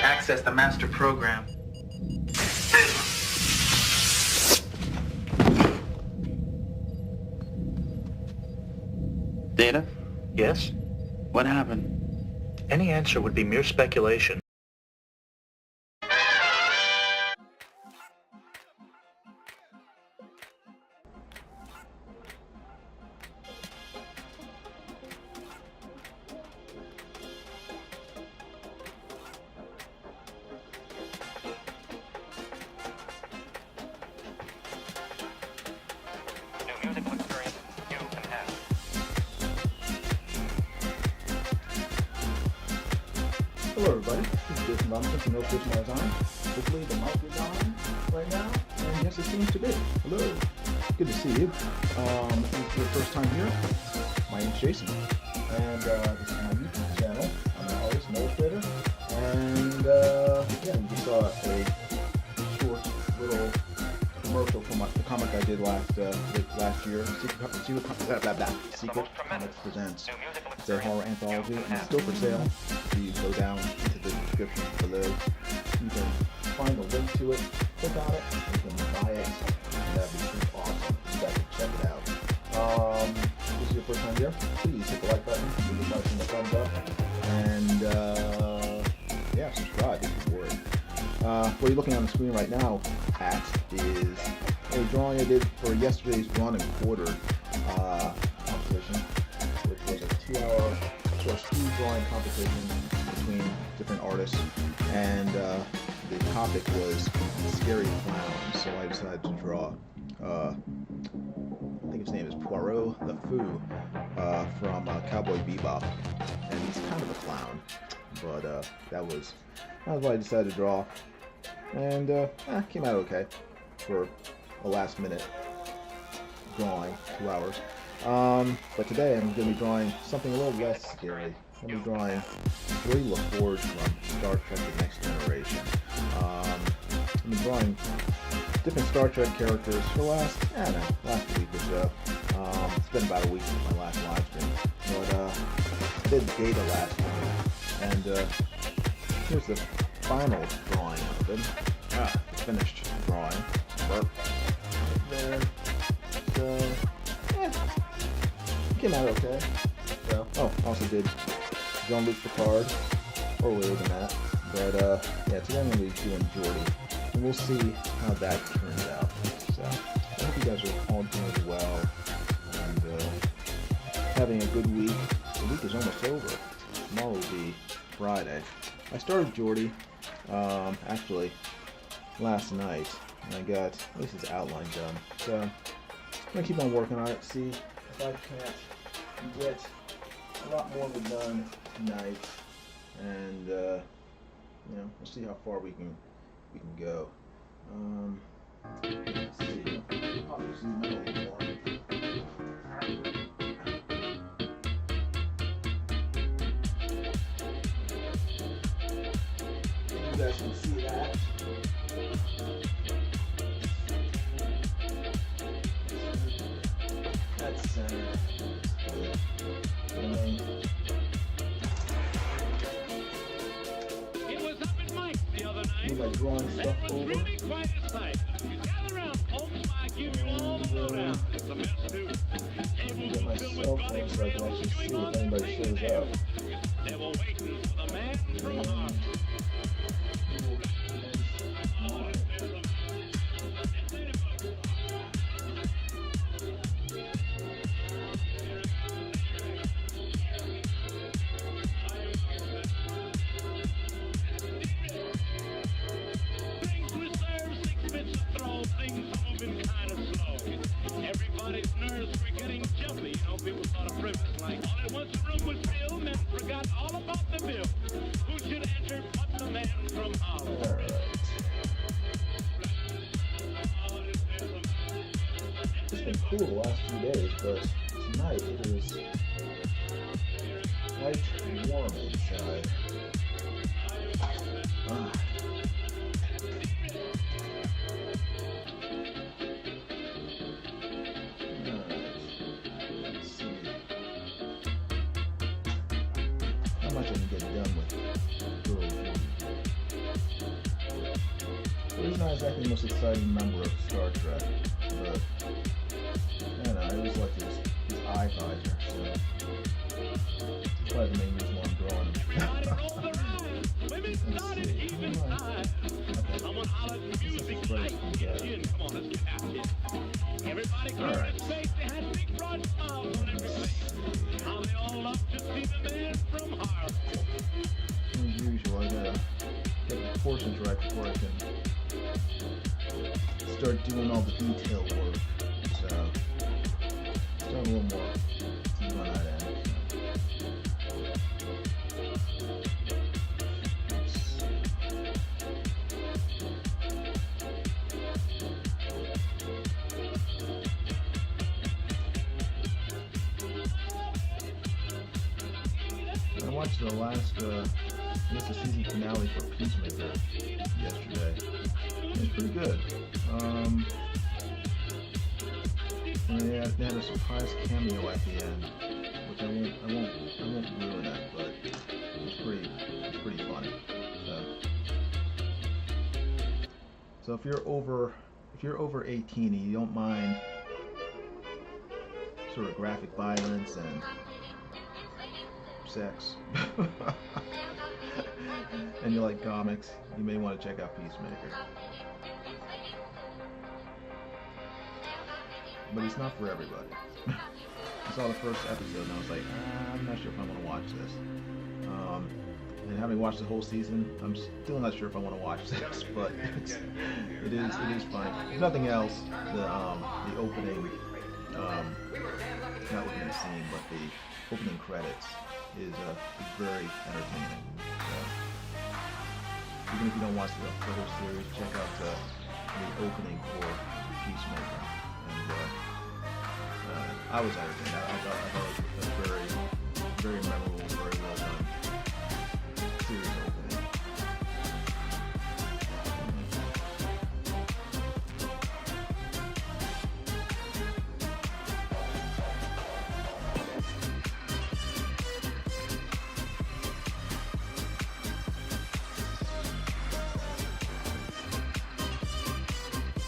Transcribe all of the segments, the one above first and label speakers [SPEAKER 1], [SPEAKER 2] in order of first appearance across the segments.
[SPEAKER 1] Access the master program.
[SPEAKER 2] Data?
[SPEAKER 3] Yes?
[SPEAKER 2] What happened?
[SPEAKER 3] Any answer would be mere speculation.
[SPEAKER 4] Hello everybody, this is Jason Robinson from No Fish Miles On. Hopefully the mic is on right now, and yes it seems to be. Hello, good to see you. If it's your first time here, my name's Jason, and this is my YouTube channel. I'm an artist and illustrator, and yeah, you just saw a short little commercial from the comic I did last year, Secret Comics Presents. It's a horror anthology, and it's still for sale. So you go down into the description below. You can find a link to it, click on it, and you can buy it, and that'd be pretty awesome. You guys can check it out. If this is your first time here, please hit the like button, give the button a thumbs up, and yeah, subscribe if you're bored. What you're looking on the screen right now at is a drawing I did for yesterday's Drawn and Quartered competition, which was a 2-hour speed drawing competition between different artists, and the topic was scary clowns. So I decided to draw, I think his name is Poirot the Foo from Cowboy Bebop, and he's kind of a clown, but that was what I decided to draw, and came out okay for a last minute drawing, 2 hours. But today I'm going to be drawing something a little less scary. I'm going to be drawing GEORDI LaForge from Star Trek The Next Generation. I've been drawing different Star Trek characters for the last week or so. It's been about a week since my last live stream. But I did data last night, and here's the final drawing of it. Finished drawing. There. So, came out okay. So, also did Jean-Luc Picard earlier than that. But yeah, today I'm going to be doing GEORDI, and we'll see how that turns out. So, I hope you guys are all doing well and having a good week. The week is almost over. Tomorrow will be Friday. I started GEORDI actually last night, and I got at least its outline done. So I'm gonna keep on working on it, see if I can't get a lot more of it done tonight, and you know, we'll see how far we can go. Let's see. I'll zoom in a little more. You guys can see that. That's center.
[SPEAKER 2] It was up in Mike the other night.
[SPEAKER 4] Like drawing stuff
[SPEAKER 2] That was
[SPEAKER 4] over.
[SPEAKER 2] really quite a sight. Gather around, folks, I give you all the lowdown. It's a mess too. Tables
[SPEAKER 4] Get my
[SPEAKER 2] filled
[SPEAKER 4] cell
[SPEAKER 2] with
[SPEAKER 4] phone
[SPEAKER 2] body
[SPEAKER 4] so I can actually see if anybody shows up.
[SPEAKER 2] They were waiting for the man from Mars. Things reserved, 6 bits to throw, things are moving kind of slow. Everybody's nerves were getting jumpy, you know, people sort of frivolous like. All at once the room was filled, men forgot all about the bill. Who should enter but the man from Holland?
[SPEAKER 4] It's been cool the last few days, but tonight it is quite warm inside. Let's see how much I can get done with GEORDI. So he's not exactly the most exciting member of Star Trek, but I always like his eye visor, so that's probably the main reason why I'm drawing him.
[SPEAKER 2] Everybody rolled their eyes. Women started even high. Someone hollered music like Indian. Come on, let's get out here. Everybody covered his face. They had big broad smiles on every face. How they all love to see the man from Harlem.
[SPEAKER 4] As usual, I gotta get the proportions right before I can start doing all the detail work. So, still a little more to do on that end. I watched the last, I guess the season finale for Peacemaker yesterday. It's pretty good. And they had a surprise cameo at the end, which I won't ruin it, but it's pretty funny. So if you're over 18 and you don't mind sort of graphic violence and sex, and you like comics, you may want to check out Peacemaker. But it's not for everybody. I saw the first episode and I was like, I'm not sure if I want to watch this. And having watched the whole season, I'm still not sure if I want to watch this, but it is fine. If nothing else, the opening, not opening scene, but the opening credits is very entertaining. So, even if you don't watch the whole series, check out the opening for Peacemaker, and I was entertained. I thought it was a very, very memorable, very well done series opening.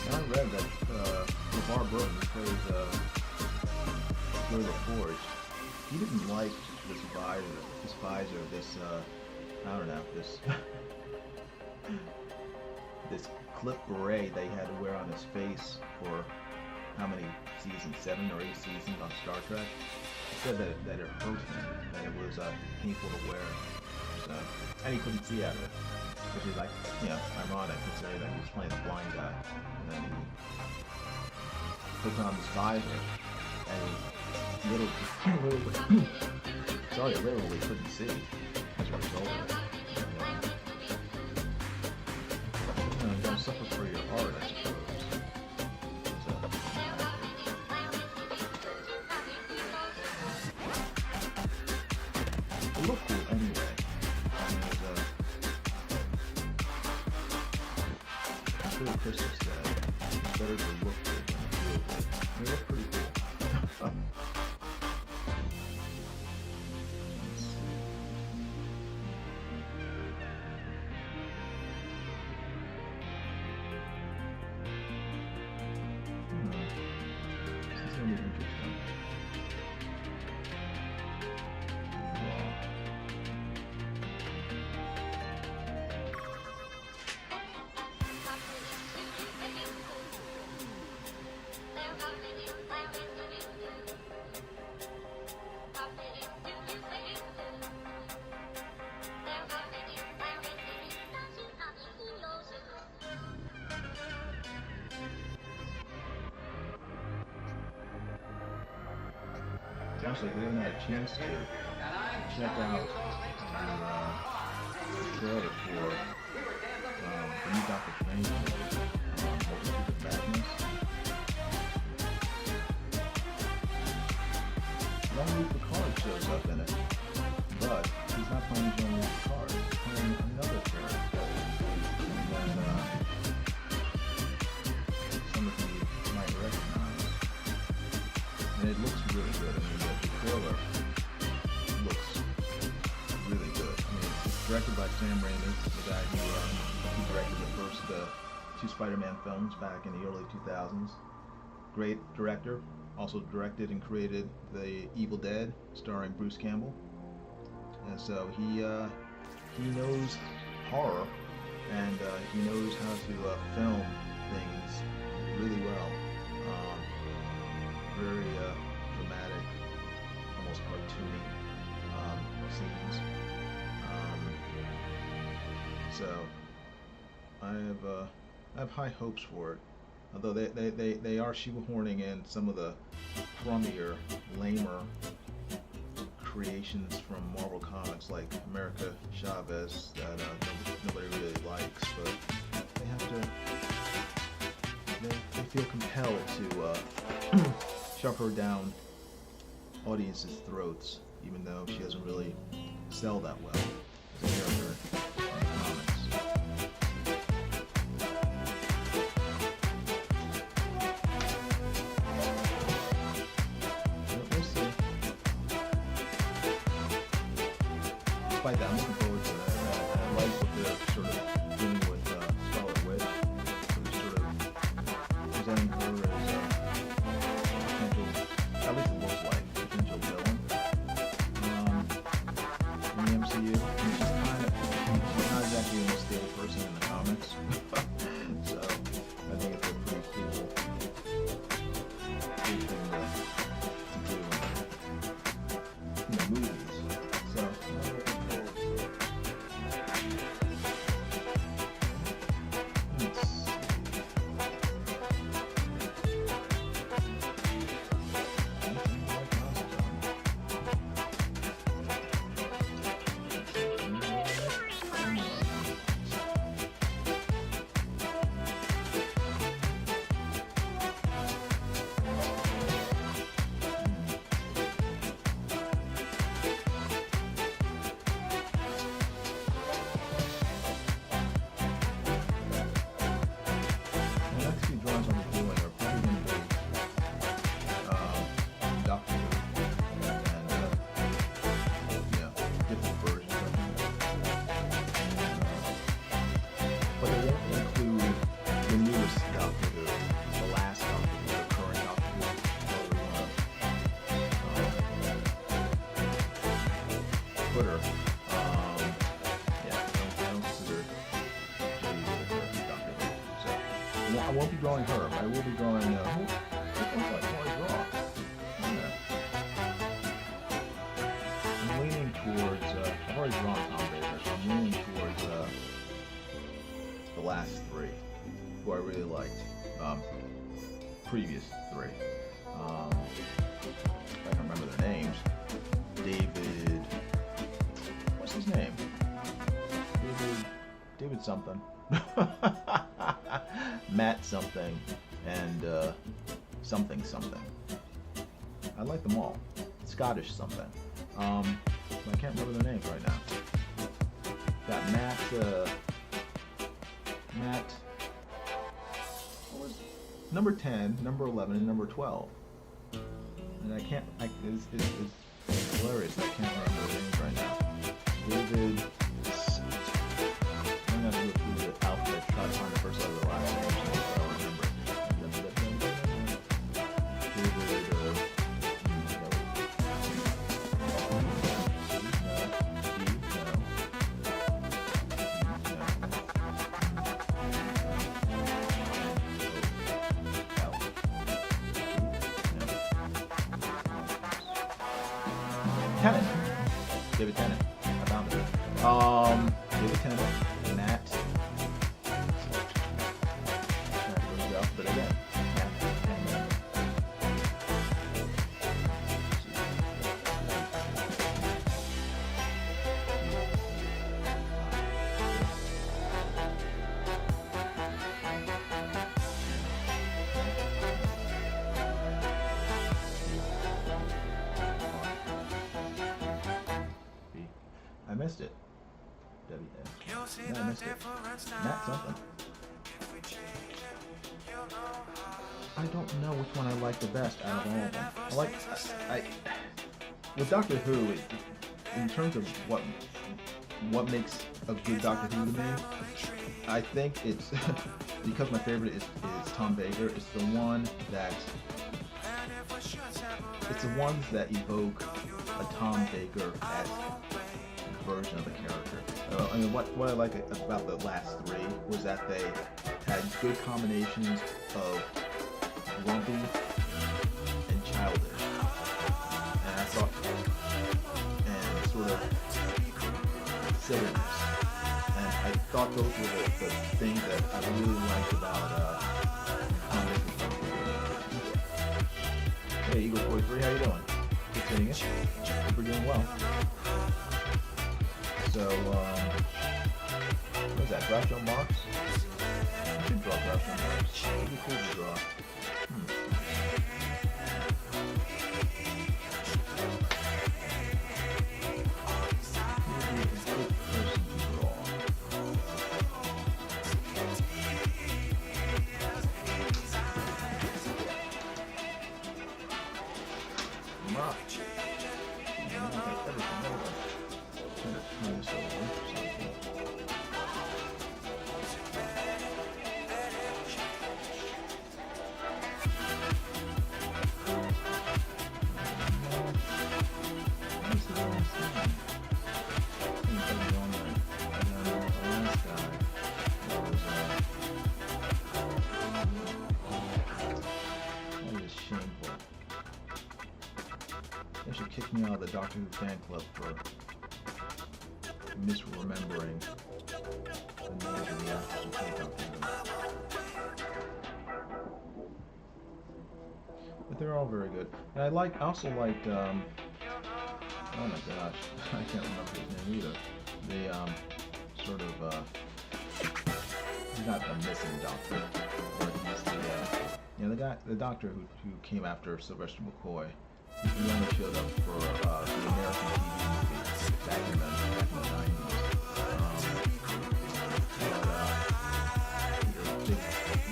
[SPEAKER 4] I read that LeVar Burton plays GEORDI LaForge. He didn't like this visor, this I don't know, this clip beret they had to wear on his face for how many seasons, 7 or 8 seasons on Star Trek. He said that it hurt him, that it was painful to wear, so, and he couldn't see out of it. Which is, like, you know, ironic considering that he was playing a blind guy, and then he puts on this visor, and he literally couldn't see as a result of it. You know, you gotta suffer for your art, I suppose. So, it looked cool anyway. Crystal said, it's better to look good than feel good. They look pretty cool. This is going to be interesting. Actually, we haven't had a chance to check out the trailer for the new Doctor Strange movie, Multitude of Madness. Jean-Luc Picard shows up in it, but he's not playing Jean-Luc Picard, he's playing another character. And somebody you might recognize. And it looks really good. I mean, the trailer looks really good. I mean, it's directed by Sam Raimi, the guy who directed the first 2 Spider-Man films back in the early 2000s. Great director. Also directed and created The Evil Dead, starring Bruce Campbell. And so he knows horror, and he knows how to film things really well. Very dramatic, almost cartoony scenes. So I have high hopes for it. Although they are shoehorning in some of the crummier, lamer creations from Marvel Comics, like America Chavez, that nobody really likes, but they have to. They feel compelled to shove her down audiences' throats, even though she doesn't really sell that well as a character in comics. We'll see. Despite that, I'm looking forward to that. I like what they're sort of doing with Scarlet Witch. They're sort of presenting her as at least it looks like potential villain in the MCU. And she's not exactly the most stable person in the comics, so I think it's a pretty cool thing to do in the movies. So I'm looking forward to it. Let's see. I won't be drawing her. I will be drawing. Who? Which one's I want to draw? Yeah. I'm leaning towards. I've already drawn Tom Baker, so I'm leaning towards the last three, who I really liked. Previous three. I can remember their names. David. What's his name? David something. Matt something and something. I like them all. Scottish something. I can't remember their names right now. Got Matt. What was number 10, number 11, and number 12. And it's hilarious. I can't remember their names right now. David. I'm gonna look through the alphabet, try to find the first letter of the last name. I don't remember. Tennant. David Tennant. I found it. David Tennant. Matt. But again, I missed it. W-N. Yeah, I missed it. Matt something. I don't know which one I like the best out of all of them. I with Doctor Who, in terms of what makes a good Doctor Who to me, I think it's because my favorite is Tom Baker. It's the one that evoke a Tom Baker-esque version of the character. I mean, what I like about the last three was that they had good combinations of grumpy and childish, and I thought, and sort of silliness, and I thought those were the things that I really liked about Tom Baker's. Hey, Eagle 43, how you doing? Good seeing you. Hope you're doing well. So, what is that? Groucho Marx? I should draw Groucho Marx. It would be cool to draw. He would be a good person to draw. Marx. They should kick me out of the Doctor Who fan club for misremembering the names of the actors who played Doctor Who. But they're all very good. And I also liked, oh my gosh, I can't remember his name either. The, sort of, he's not a missing doctor, but he's the doctor who came after Sylvester McCoy. He only showed up for the American TV movie back in the 90s.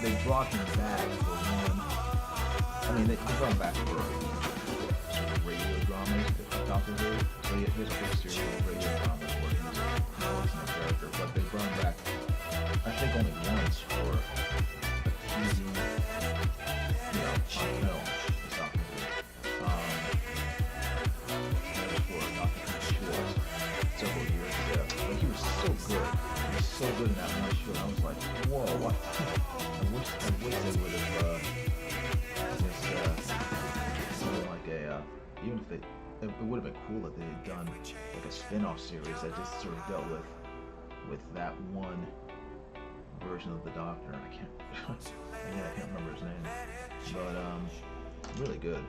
[SPEAKER 4] They brought him back for one. I mean, they brought him back for sort of radio dramas, Doctor Who. So he has a big series of radio dramas where he's a character, but they brought him back, I think, only once for a TV, on film. Several years ago, but he was so good. He was so good heard that when I showed, I was like, whoa, what? I wish they would have just sort of like a, even if it would have been cool if they had done like a spin-off series that just sort of dealt with that one version of the Doctor. I can't remember his name, but really good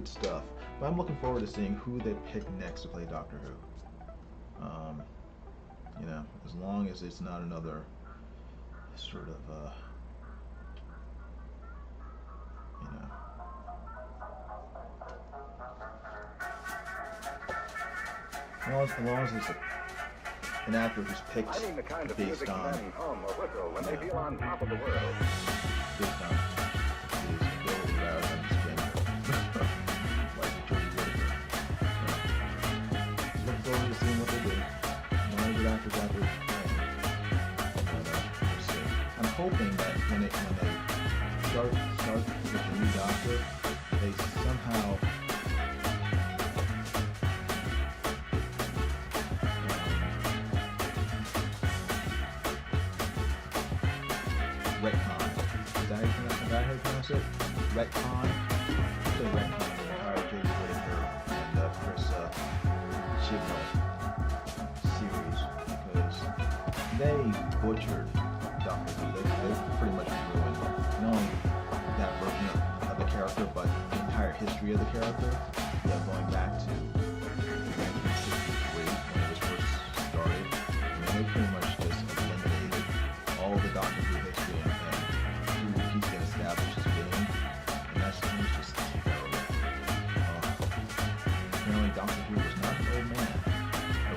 [SPEAKER 4] stuff. But I'm looking forward to seeing who they pick next to play Doctor Who. You know, as long as it's not another sort of you know, as long as it's an actor who's picked based on,
[SPEAKER 5] when they feel on top of the world.
[SPEAKER 4] Based on his ability rather than his gender. Like GEORDI LaForge. Look forward to seeing what they do. Not a good actor's out there. We'll see. I'm hoping that when they start with the new Doctor, they somehow retcon. Is that how you pronounce it? Retcon? Say retcon the entire Jodie Whittaker and Chris Chibnall series, because they butchered Doctor Who. They pretty much ruined not only that version of the character, but the entire history of the character. Yeah, going back to 1963 when it was first started. I mean, they pretty much just eliminated all the Doctor Who history and who he's been established as being, and that's just terrible. Apparently Doctor Who was not an old man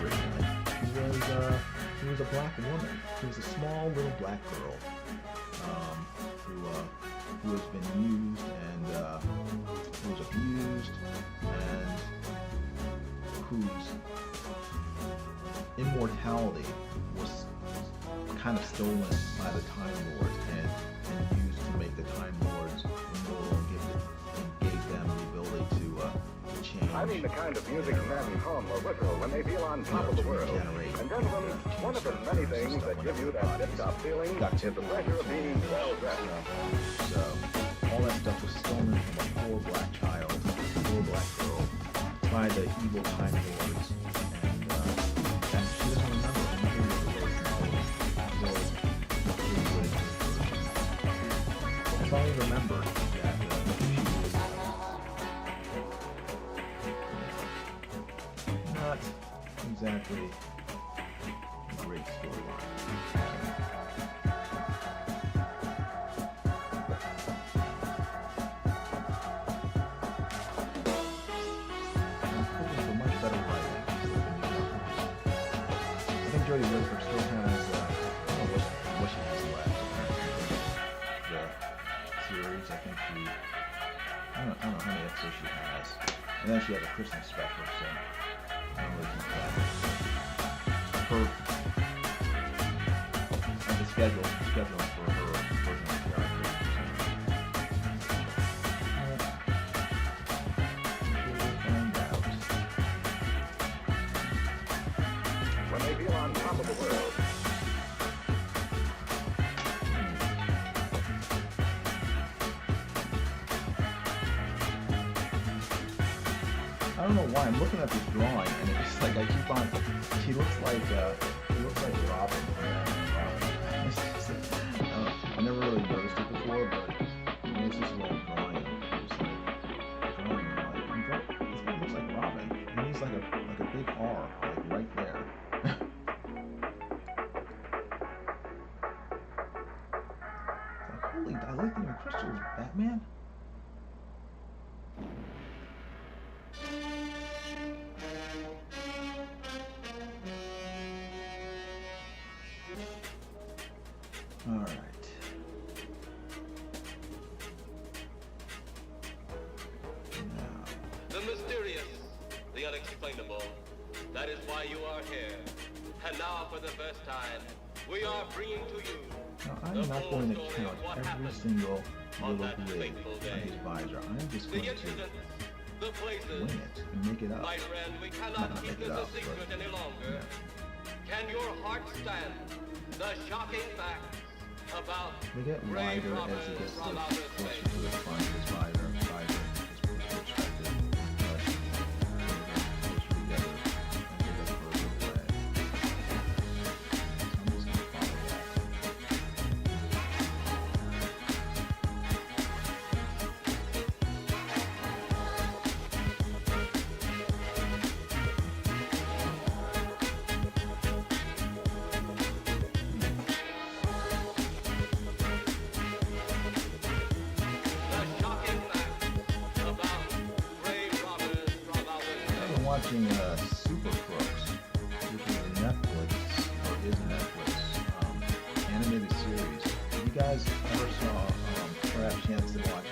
[SPEAKER 4] originally. He was a black woman. He was a small little black girl who has been used and who was abused and whose immortality was kind of stolen by the Time Lords and used to make the Time Lords immortal and gave them the ability to change.
[SPEAKER 5] I mean the kind of music men hum or whistle when they feel on top of the world. And gentlemen, one of the many things that give you that tip-top feeling is the pleasure of being well dressed.
[SPEAKER 4] So all that stuff was stolen from a poor black child, a poor black girl, by the evil Time Lords, and she doesn't remember. If I remembered that she was not exactly a great storyline. Jodie Whittaker still has, I don't know what she has left, the series. I think I don't know how many episodes she has. And then she has a Christmas special, so I don't really keep that. The schedule for her version of the character.
[SPEAKER 5] When they feel on top of the world.
[SPEAKER 4] I don't know why I'm looking at this drawing and it's like I keep on. He looks like Robin. I never really noticed it before, but it's just a little drawing. This guy looks like Robin. And he's like a big R, like right there. Holy dilithium crystals, Batman. All right. Now.
[SPEAKER 6] The mysterious, the unexplainable. That is why you are here. And now, for the first time, we are bringing to you.
[SPEAKER 4] Now, I'm not going to count every single little grid on his visor. I'm just going to wing it and make it up.
[SPEAKER 6] My friend, we
[SPEAKER 4] Not
[SPEAKER 6] cannot
[SPEAKER 4] make
[SPEAKER 6] keep
[SPEAKER 4] it
[SPEAKER 6] this
[SPEAKER 4] up,
[SPEAKER 6] a secret
[SPEAKER 4] but,
[SPEAKER 6] any longer. Can your heart stand the shocking facts about
[SPEAKER 4] They get
[SPEAKER 6] grave
[SPEAKER 4] wider as
[SPEAKER 6] robbers
[SPEAKER 4] it gets
[SPEAKER 6] from
[SPEAKER 4] closer
[SPEAKER 6] outer
[SPEAKER 4] to
[SPEAKER 6] space?
[SPEAKER 4] the front. It's wider and wider. It's perspective. But closer together and they get further away. So I'm just going to follow that.
[SPEAKER 6] The shocking facts about grave robbers from outer
[SPEAKER 4] I've
[SPEAKER 6] space.
[SPEAKER 4] been watching Super Crooks, which is a Netflix, or is a Netflix, animated series. If you guys ever saw, or had a chance to watch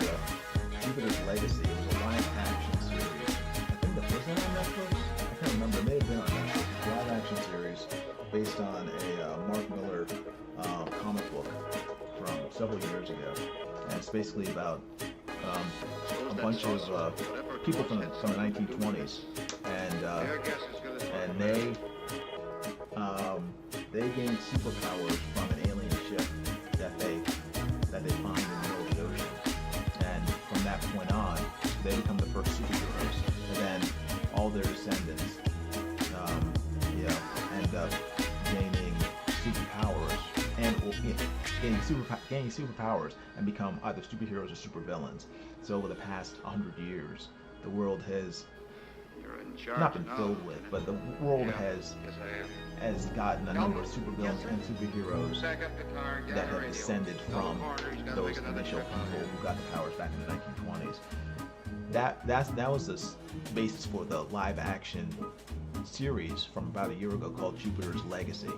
[SPEAKER 4] Jupiter's Legacy, it was a live action series. I think that was that on Netflix? I can't remember. It may have been on Netflix. It's a live action series based on a Mark Miller comic book from several years ago. And it's basically about a bunch of people from the 1920s, and they gain superpowers from an alien ship that they find in the middle of the ocean, and from that point on, they become the first superheroes, and then all their descendants, end up gaining superpowers gaining superpowers and become either superheroes or supervillains. So over the past 100 years, the world has not been filled with, but the world has gotten a number of supervillains and superheroes that have descended from those initial people who got the powers back in the 1920s. That was the basis for the live action series from about a year ago called Jupiter's Legacy.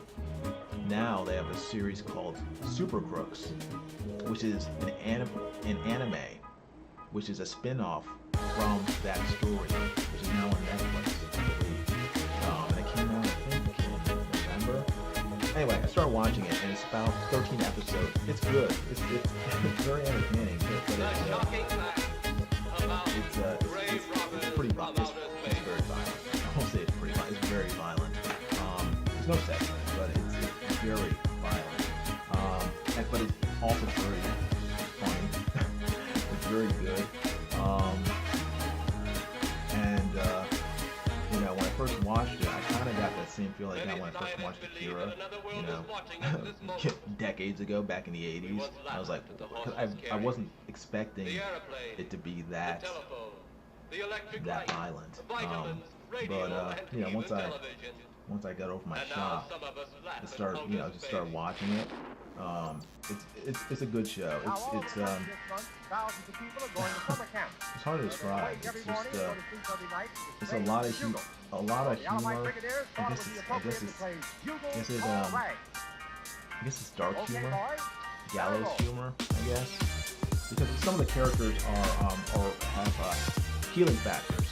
[SPEAKER 4] Now they have a series called Super Crooks, which is an anime, which is a spin-off from that story, which is now on Netflix, I believe. And it came out, I think, in November. Anyway, I started watching it, and it's about 13 episodes. It's good. It's very entertaining, but
[SPEAKER 6] The shocking facts about grave
[SPEAKER 4] it's
[SPEAKER 6] robbers
[SPEAKER 4] pretty
[SPEAKER 6] from
[SPEAKER 4] violent.
[SPEAKER 6] outer
[SPEAKER 4] It's
[SPEAKER 6] space.
[SPEAKER 4] very violent. I won't say it's pretty violent. It's very violent. There's no sex in it, but it's very violent. But it's also very funny. It's very good. When I first watched it, I kind of got that same feeling I got when I first watched Akira, decades ago, back in the 80s. I was like, I wasn't expecting it to be that violent. Once I got over my shock, just started watching it. It's a good show. It's hard to describe. It's just it's a lot of humor. I guess it's dark humor, gallows humor, I guess, because some of the characters have healing factors,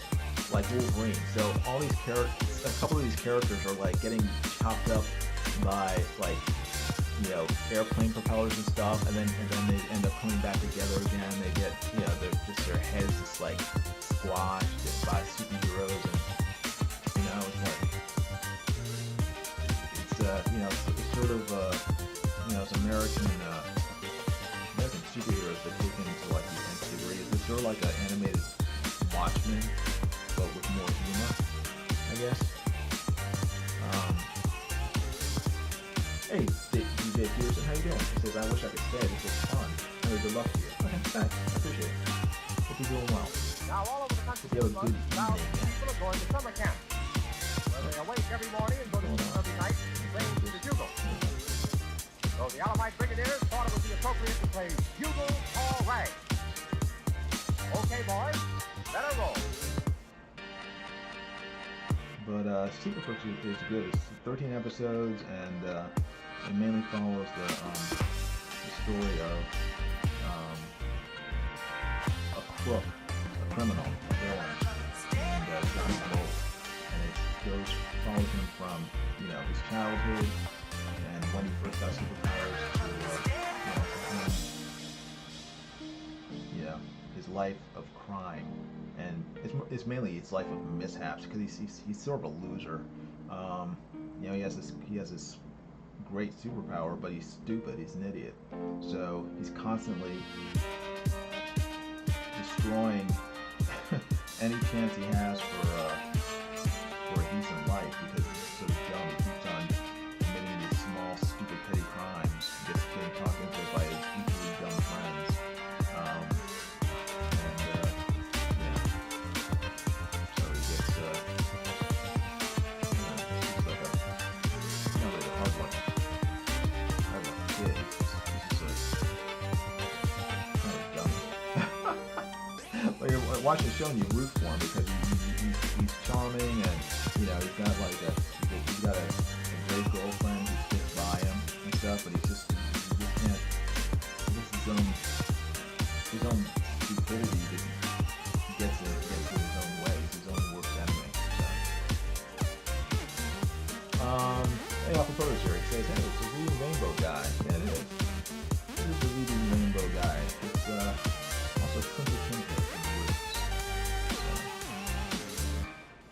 [SPEAKER 4] like Wolverine. So all these characters, a couple of these characters are like getting chopped up by airplane propellers and stuff, and then they end up coming back together again. They get their heads just like squashed by superheroes, and it's sort of it's American superheroes that taken to like the nth degree. It's sort of like an animated Watchmen, but with more humor, I guess. Hey, DJ Pearson, how you doing? He says, I wish I could stay. This was fun. Anyway, good luck to you. Okay, thanks. I appreciate it. Hope you're doing well.
[SPEAKER 7] Now, all over the country,
[SPEAKER 4] Hope you have a good
[SPEAKER 7] thousands of
[SPEAKER 4] evening.
[SPEAKER 7] people are going to summer camp, where they awake every morning and go to school every night and play to the bugle. So the Alabite Brigadiers thought it would be appropriate to play Bugle Call Rag. Okay, boys, let her roll.
[SPEAKER 4] But Super Crooks is good. It's 13 episodes, and it mainly follows the story of a crook, a criminal, a villain, named Johnny Bolt. And it follows him from his childhood and when he first got superpowers to his life of crime. And it's mainly his life of mishaps, because he's sort of a loser. You know, he has this great superpower, but he's stupid. He's an idiot. So he's constantly destroying any chance he has for a decent life because he's so dumb. He keeps on committing these small, stupid, petty crimes. Gets getting talked into by his equally dumb friends. Yeah. So he gets, he's like a, not really a hard luck kid. He's just kind of dumb. But you're watching the show and you root for him because he's charming and, you know, he's got like he's got a great girlfriend who sticks by him and stuff, but he just can't, his own stupidity that gets in his own way. He's his own worst enemy. So. Hey, off the photo here, it says, hey, it's a leading rainbow guy. Yeah, it is. It is the leading rainbow guy. It's also Twinkle Twinkle from the Roots.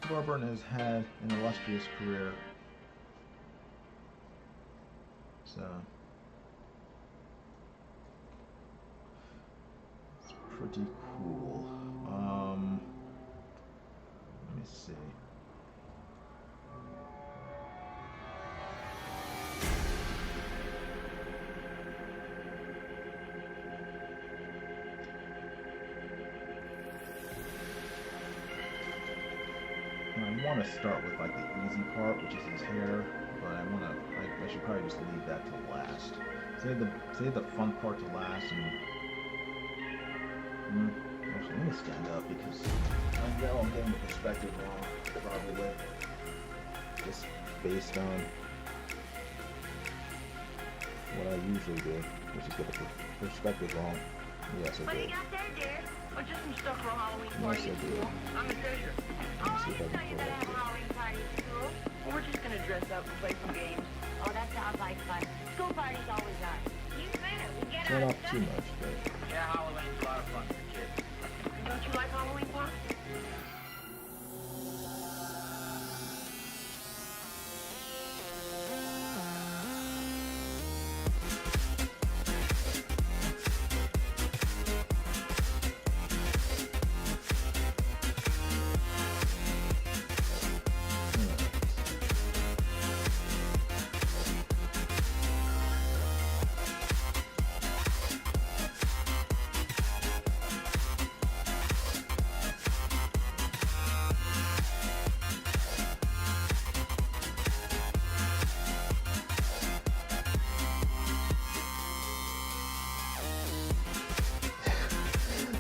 [SPEAKER 4] So. LeVar Burton has had an illustrious career. So. It's pretty cool. Let me see. I want to start with like the easy part, which is his hair, but I should probably just leave that to last. Save the fun part to last, and actually, let me stand up because I know I'm getting the perspective wrong, probably, just based on what I usually do, which is get the perspective wrong. Yes, I
[SPEAKER 8] What do
[SPEAKER 4] did.
[SPEAKER 8] you got there, dear? Or just some stuff for a Halloween
[SPEAKER 4] Yes,
[SPEAKER 8] party
[SPEAKER 4] I
[SPEAKER 8] at
[SPEAKER 4] did.
[SPEAKER 8] school? I'm the treasurer.
[SPEAKER 4] Let me see if I
[SPEAKER 8] I
[SPEAKER 4] can
[SPEAKER 8] know you're
[SPEAKER 4] pull
[SPEAKER 8] gonna
[SPEAKER 4] it
[SPEAKER 8] have a Halloween party at school. Well, we're just gonna dress up and play some games. Oh, that sounds like fun. School parties always are. You better. We get
[SPEAKER 4] Not
[SPEAKER 8] our
[SPEAKER 4] off too much, but
[SPEAKER 1] Yeah, Halloween's a lot of fun for kids.
[SPEAKER 8] Don't you like Halloween parties?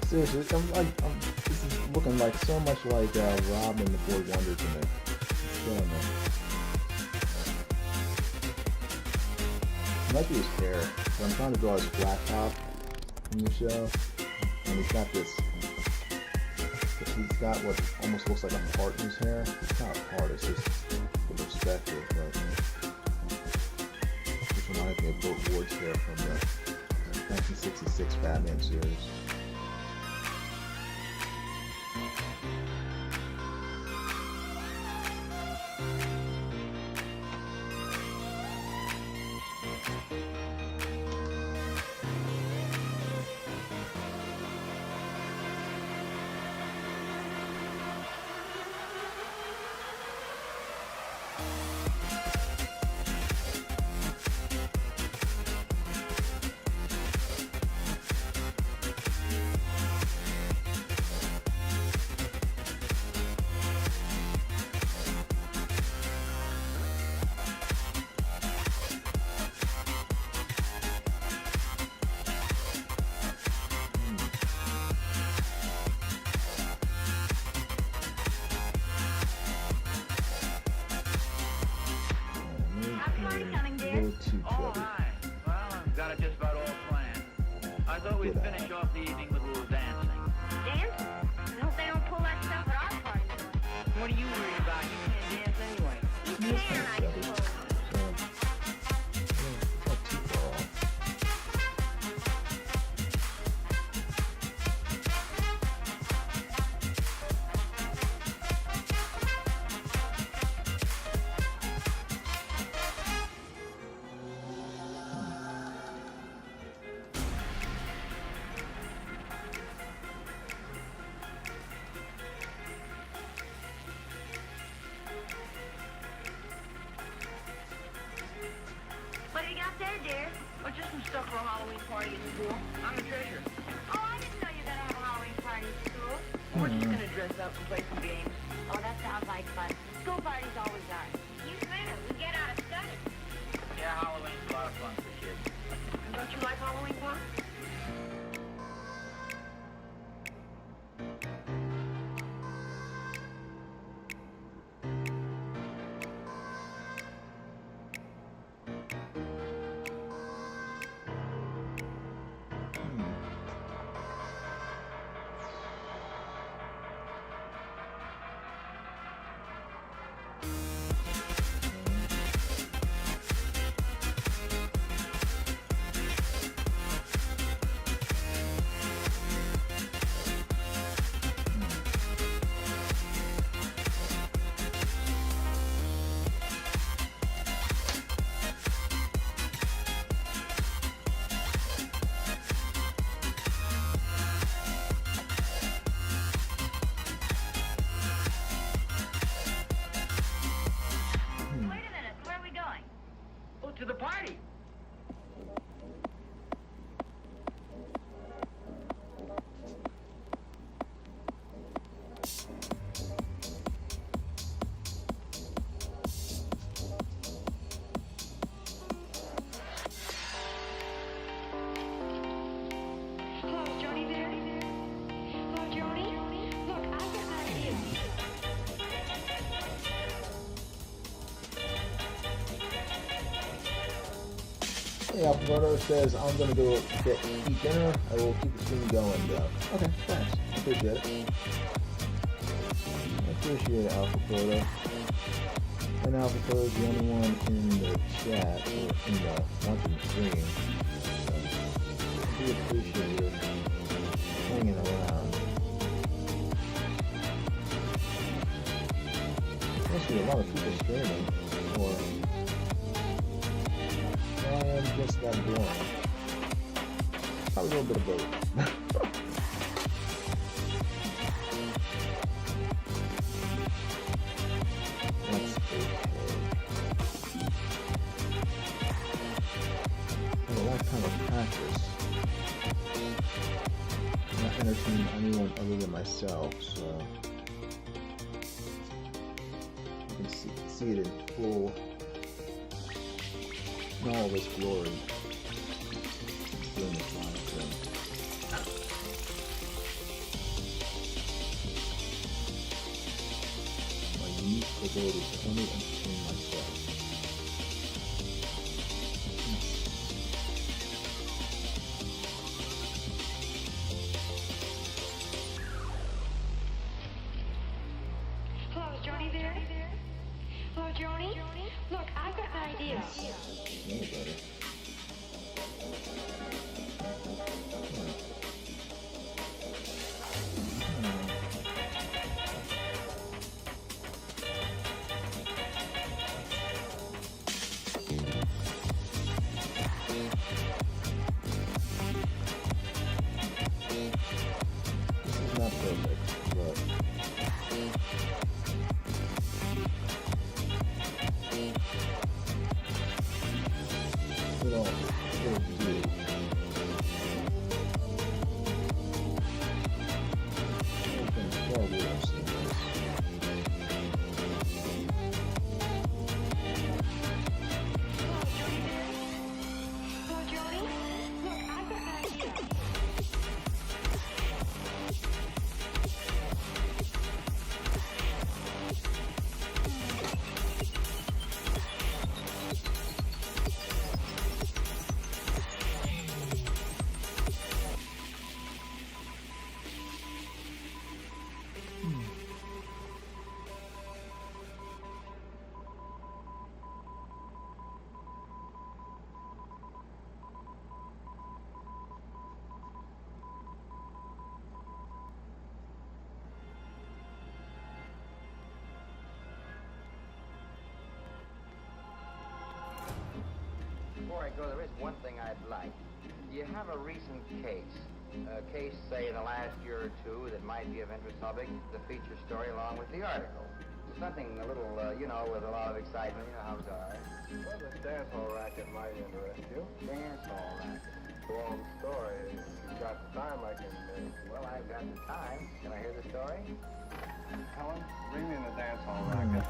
[SPEAKER 4] seriously, this is looking like so much like Rob and the Boy Wonder to me. It's killing me. It might be his hair. So I'm trying to draw his flat top in the show, and he's got what almost looks like a part in his hair. It's not a part, it's just the perspective, but this reminds me of Burt Ward's hair from the 1966 Batman series.
[SPEAKER 2] All right. Well, I've got it just about all planned. I thought we'd finish off the evening with a little dancing.
[SPEAKER 8] Dance? I hope they don't pull that stuff at our party.
[SPEAKER 2] What are you worried about? You can't dance anyway.
[SPEAKER 8] You can, I suppose. here, dear? Or just some stuff for a Halloween party at school? I'm the treasurer. Oh, I didn't know you were gonna have a Halloween party at school. We're just gonna dress up and play some games. Oh, that sounds like fun. School parties always are. You better. We get out of study.
[SPEAKER 1] Yeah, Halloween's a lot of fun for kids.
[SPEAKER 8] And don't you like Halloween, Pop?
[SPEAKER 1] To the party.
[SPEAKER 8] Hello, Johnny there? Hello, Johnny? Look, I got an idea.
[SPEAKER 4] Hey, Alphamoto says I'm gonna go eat dinner. I will keep the stream going though. Okay, thanks. I appreciate it. I appreciate it, Alphamoto. And Alphamoto is the only one in the chat or in the watching the stream. So I do appreciate you hanging around. Must be a lot of people streaming, or I am just that boring. Probably a little bit of both. That's okay. I like kind of practice. I'm not entertaining anyone other than myself, so you can see it in full. In all of its glory. Doing this live stream. My unique ability to only entertain myself.
[SPEAKER 8] Hello, is Johnny there? Hello, Johnny? Look, I've got an idea.
[SPEAKER 4] No better. This is not perfect, but it'll do. I've been far worse than this.
[SPEAKER 8] Hello, Johnny? Look, I've got an idea.
[SPEAKER 7] Before I go, there is one thing I'd like. Do you have a recent case? A case, say, in the last year or two that might be of interest? I'll make the feature story along with the article. Something a little, you know, with a lot of excitement. You know how it's all right.
[SPEAKER 5] Well, the dance hall racket might interest you.
[SPEAKER 7] Dance hall racket.
[SPEAKER 5] Long story. If you've got the time, I can...
[SPEAKER 7] Well, I've got the time. Can I hear the story?
[SPEAKER 5] Helen, bring me in the dance hall racket.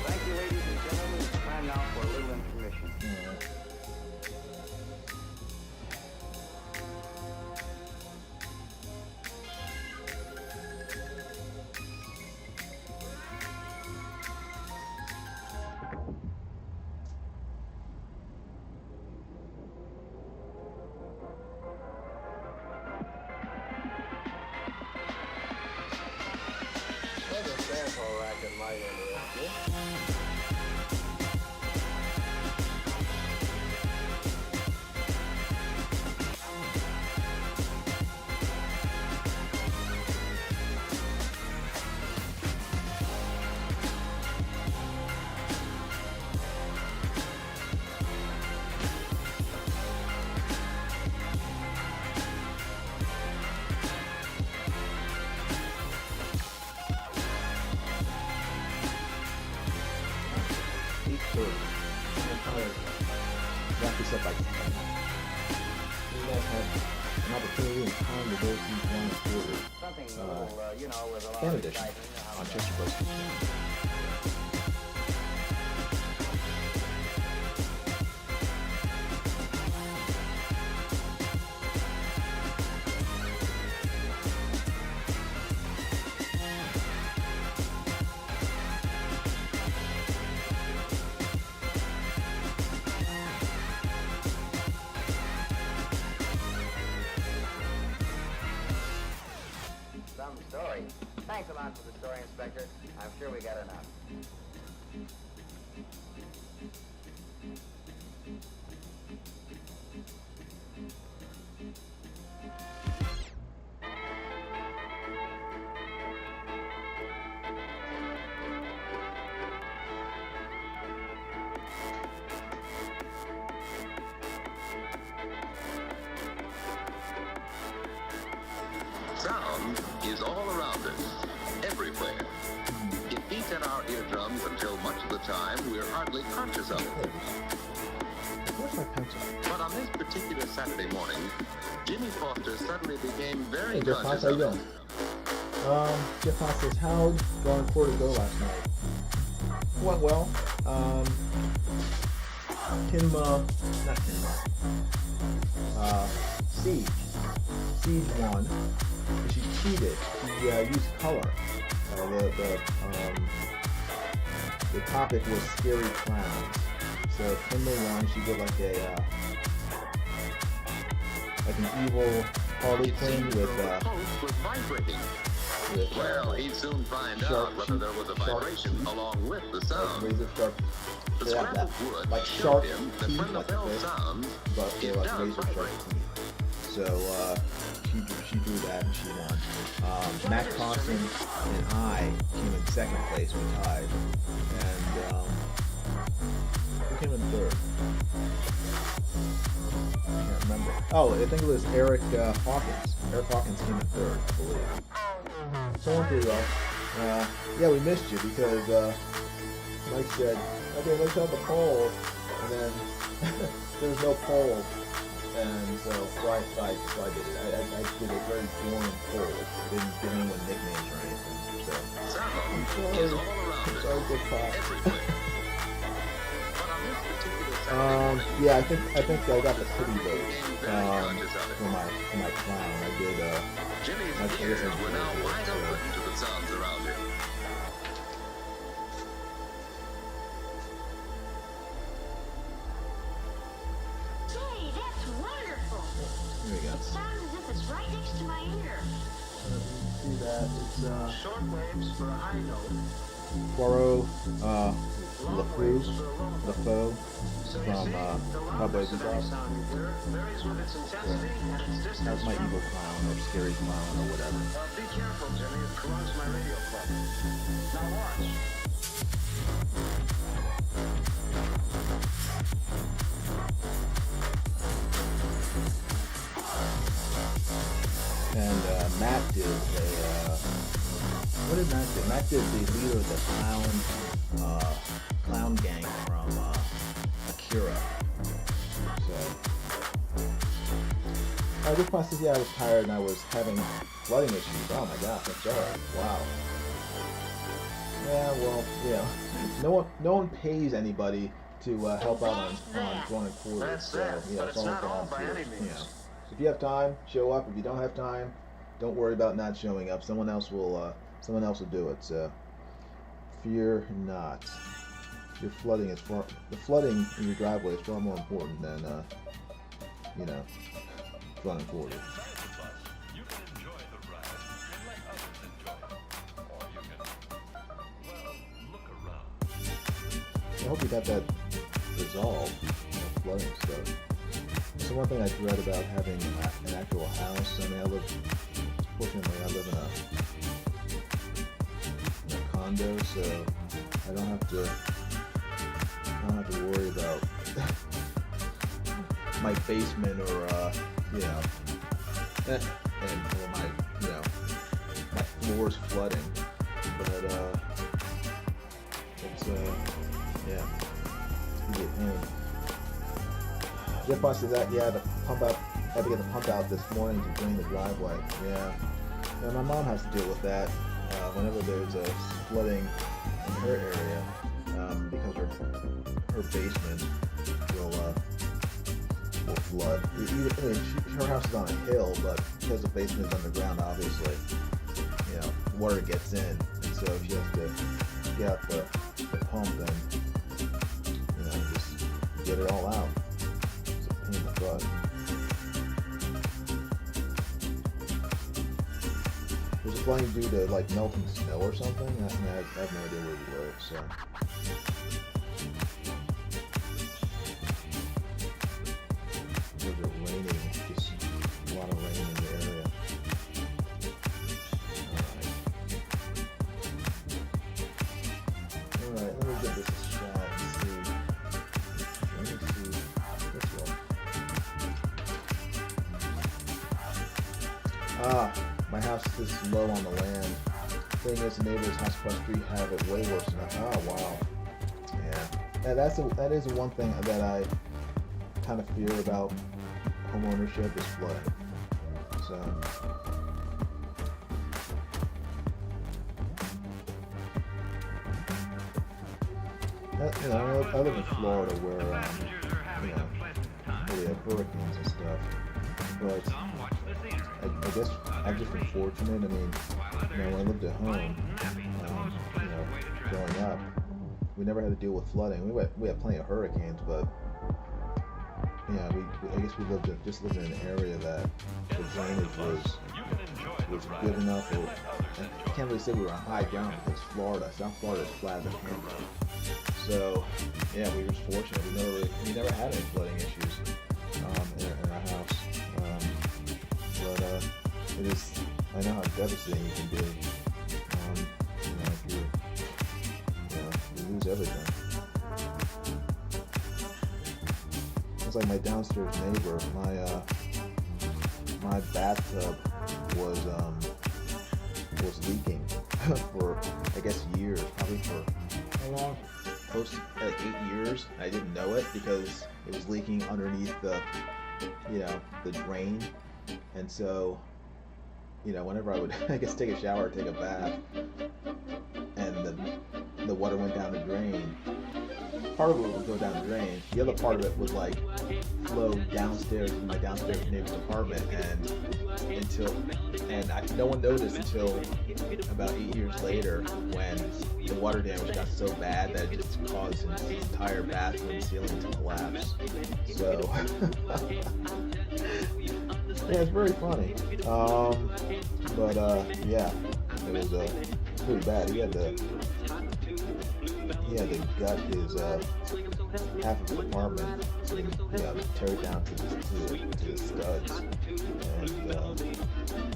[SPEAKER 7] Thank you, ladies and gentlemen. It's time now for a little intermission.
[SPEAKER 5] Well, the dance hall racket might interest you.
[SPEAKER 4] Wrap this up by 10. You guys have an opportunity and time to go through 1 and 4.
[SPEAKER 7] Something a little, you know, with a lot
[SPEAKER 4] Fan
[SPEAKER 7] of
[SPEAKER 4] edition
[SPEAKER 7] excitement. You know how
[SPEAKER 4] on
[SPEAKER 7] it's
[SPEAKER 4] Chester Bros.
[SPEAKER 7] Some story. Thanks a lot for the story, Inspector. I'm sure we got enough.
[SPEAKER 9] Sound is all around us, everywhere. It beats at our eardrums until much of the time we're hardly conscious of it.
[SPEAKER 4] Where's my pencil?
[SPEAKER 9] But on this particular Saturday morning, Jimmy Foster suddenly became very
[SPEAKER 4] Hey, Jeff Haas,
[SPEAKER 9] conscious
[SPEAKER 4] how you
[SPEAKER 9] of
[SPEAKER 4] doing?
[SPEAKER 9] it.
[SPEAKER 4] Jeff Haas says, how darn poor to go last night? Went well. Siege won. She cheated. She used color. The topic was scary clowns. So Kimber won. She did like an evil Harley Quinn with
[SPEAKER 9] The post was vibrating. Well, he'd soon find out whether there was a vibration along with the sound.
[SPEAKER 4] razor sharp.
[SPEAKER 9] The
[SPEAKER 4] They have
[SPEAKER 9] scrambled
[SPEAKER 4] that,
[SPEAKER 9] wood
[SPEAKER 4] like
[SPEAKER 9] showed
[SPEAKER 4] sharp
[SPEAKER 9] him that
[SPEAKER 4] teeth,
[SPEAKER 9] when the
[SPEAKER 4] like
[SPEAKER 9] bell
[SPEAKER 4] this,
[SPEAKER 9] sounds,
[SPEAKER 4] but they're
[SPEAKER 9] it
[SPEAKER 4] like
[SPEAKER 9] does
[SPEAKER 4] razor sharp
[SPEAKER 9] vibrate.
[SPEAKER 4] teeth. So she she drew that and she won. Matt Costin and I came in second place. We tied, and who came in third? I can't remember. Oh, I think it was Eric Hawkins. Eric Hawkins came in third, I believe. So went pretty well. Yeah, we missed you because Mike said, "Okay, let's have the poll," and then there was no poll, and so I did it. I did a very boring poll. I didn't give anyone nicknames or anything. So I'm sorry, good talk. Yeah, I think I got the pity votes for my clown. I did.
[SPEAKER 9] Jimmy's ears were now wide open to the sounds around him.
[SPEAKER 8] Hey, that's wonderful.
[SPEAKER 4] Here we go.
[SPEAKER 8] It sounds as if it's right next to my ear.
[SPEAKER 4] You see that? It's
[SPEAKER 7] Short waves for a high note.
[SPEAKER 4] Poirot, LaForge, LaForge
[SPEAKER 7] So you
[SPEAKER 4] from
[SPEAKER 7] see, the
[SPEAKER 4] Cowboy
[SPEAKER 7] loudest
[SPEAKER 4] Bebop.
[SPEAKER 7] sound you hear varies with its intensity and its distance.
[SPEAKER 4] That's my evil clown or scary clown or whatever.
[SPEAKER 7] Be careful, Jimmy. It corrodes my radio club. Now watch.
[SPEAKER 4] And Matt did a what did Matt do? Matt did the leader of the clown gang from Akira. So I just want to say, yeah, I was tired and I was having flooding issues. Oh my gosh, I'm sorry. Wow. Yeah, well, no one pays anybody to help out on drawing and quarters.
[SPEAKER 7] That's
[SPEAKER 4] So
[SPEAKER 7] that,
[SPEAKER 4] yeah,
[SPEAKER 7] but
[SPEAKER 4] it's
[SPEAKER 7] it's
[SPEAKER 4] all
[SPEAKER 7] not all by
[SPEAKER 4] volunteer.
[SPEAKER 7] any means.
[SPEAKER 4] So if you have time, show up. If you don't have time, don't worry about not showing up. Someone else will do it. So fear not. The flooding in your driveway is far more important than drawing and quarters.
[SPEAKER 2] You can enjoy the ride and let others enjoy it. Or you can, well, look around.
[SPEAKER 4] I hope you got that resolved, flooding stuff. So one thing I dread about having an actual house, I mean, fortunately I live in a condo, so I don't have to worry about my basement or and or my floors flooding. But it's yeah. Jeff Buster said that, yeah, the pump out, had to get the pump out this morning to drain the driveway. Yeah, my mom has to deal with that whenever there's a flooding in her area because her basement will flood. Her house is on a hill, but because the basement is underground, obviously, water gets in, and so she has to get out the pump and just get it all out. It's a pain in the butt. Was it flooding due to like melting snow or something? I have no idea where we live, so. Was it raining? Just a lot of rain in the area. Alright, let me give this a shot and see. Let me see this one. My house is low on the land. Thing is, the neighbor's house across the street have it way worse than that. Oh wow. Yeah. That is the one thing that I kind of fear about homeownership is flooding. So I live in Florida where we have hurricanes and stuff. But I guess I've just been fortunate. I mean, when I lived at home, growing up, we never had to deal with flooding. We had plenty of hurricanes, but I guess we lived in an area that the drainage was good enough. I can't really say we were on high ground because Florida, South Florida is flat as a pancake. So yeah, we were just fortunate. We never had any flooding issues in our house. But I know how devastating it can be. If you lose everything. It's like my downstairs neighbor. My bathtub was leaking for I guess years, probably for how long? Close to 8 years. I didn't know it because it was leaking underneath the drain, and so whenever I would I guess take a shower or take a bath, and the water went down the drain. Part of it would go down the drain. The other part of it would like flow downstairs in my downstairs neighbor's apartment, and no one noticed until about 8 years later when the water damage got so bad that it just caused his entire bathroom ceiling to collapse. So yeah, it's very funny. Yeah, it was pretty bad. He had to gut his half of his apartment and tear it down to the studs and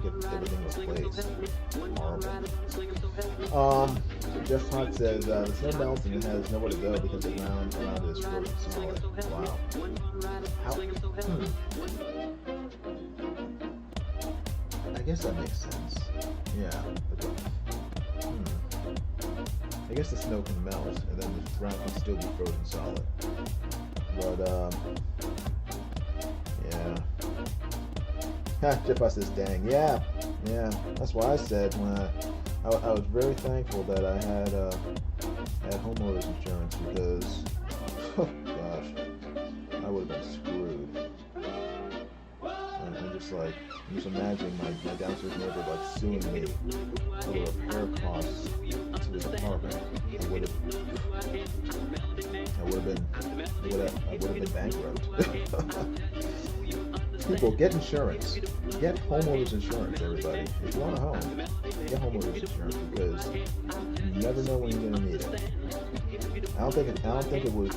[SPEAKER 4] get everything replaced. Horrible. Jeff Hunt says the snow melts and it has nowhere to go because the ground around it is frozen solid. Wow. I guess that makes sense. Yeah. I guess the snow can melt, and then the ground can still be frozen solid. But, yeah. Jeff says, dang, yeah. That's why I said when I was very thankful that I had homeowners insurance because, oh gosh, I would have been screwed. And I'm just imagining my downstairs neighbor suing me for the repair costs to his apartment. I would have been bankrupt. People, get insurance. Get homeowners insurance, everybody. If you want a home, get homeowners insurance because you never know when you're gonna need it. I don't think it was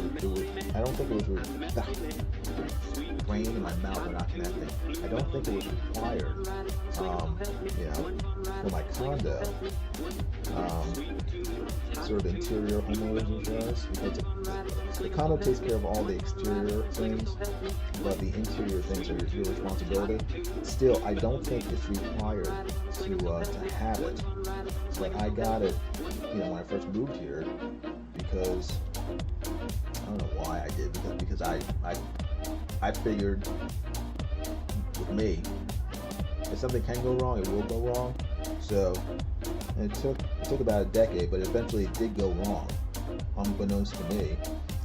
[SPEAKER 4] brain in my mouth are not connecting. I don't think it was required, for my condo, sort of interior homeowners insurance, because the condo takes care of all the exterior things, but the interior things are your responsibility. Still, I don't think it's required to have it. But I got it, when I first moved here, because I don't know why I did, because I figured with me, if something can go wrong, it will go wrong. So and it took about a decade, but eventually it did go wrong, unbeknownst to me.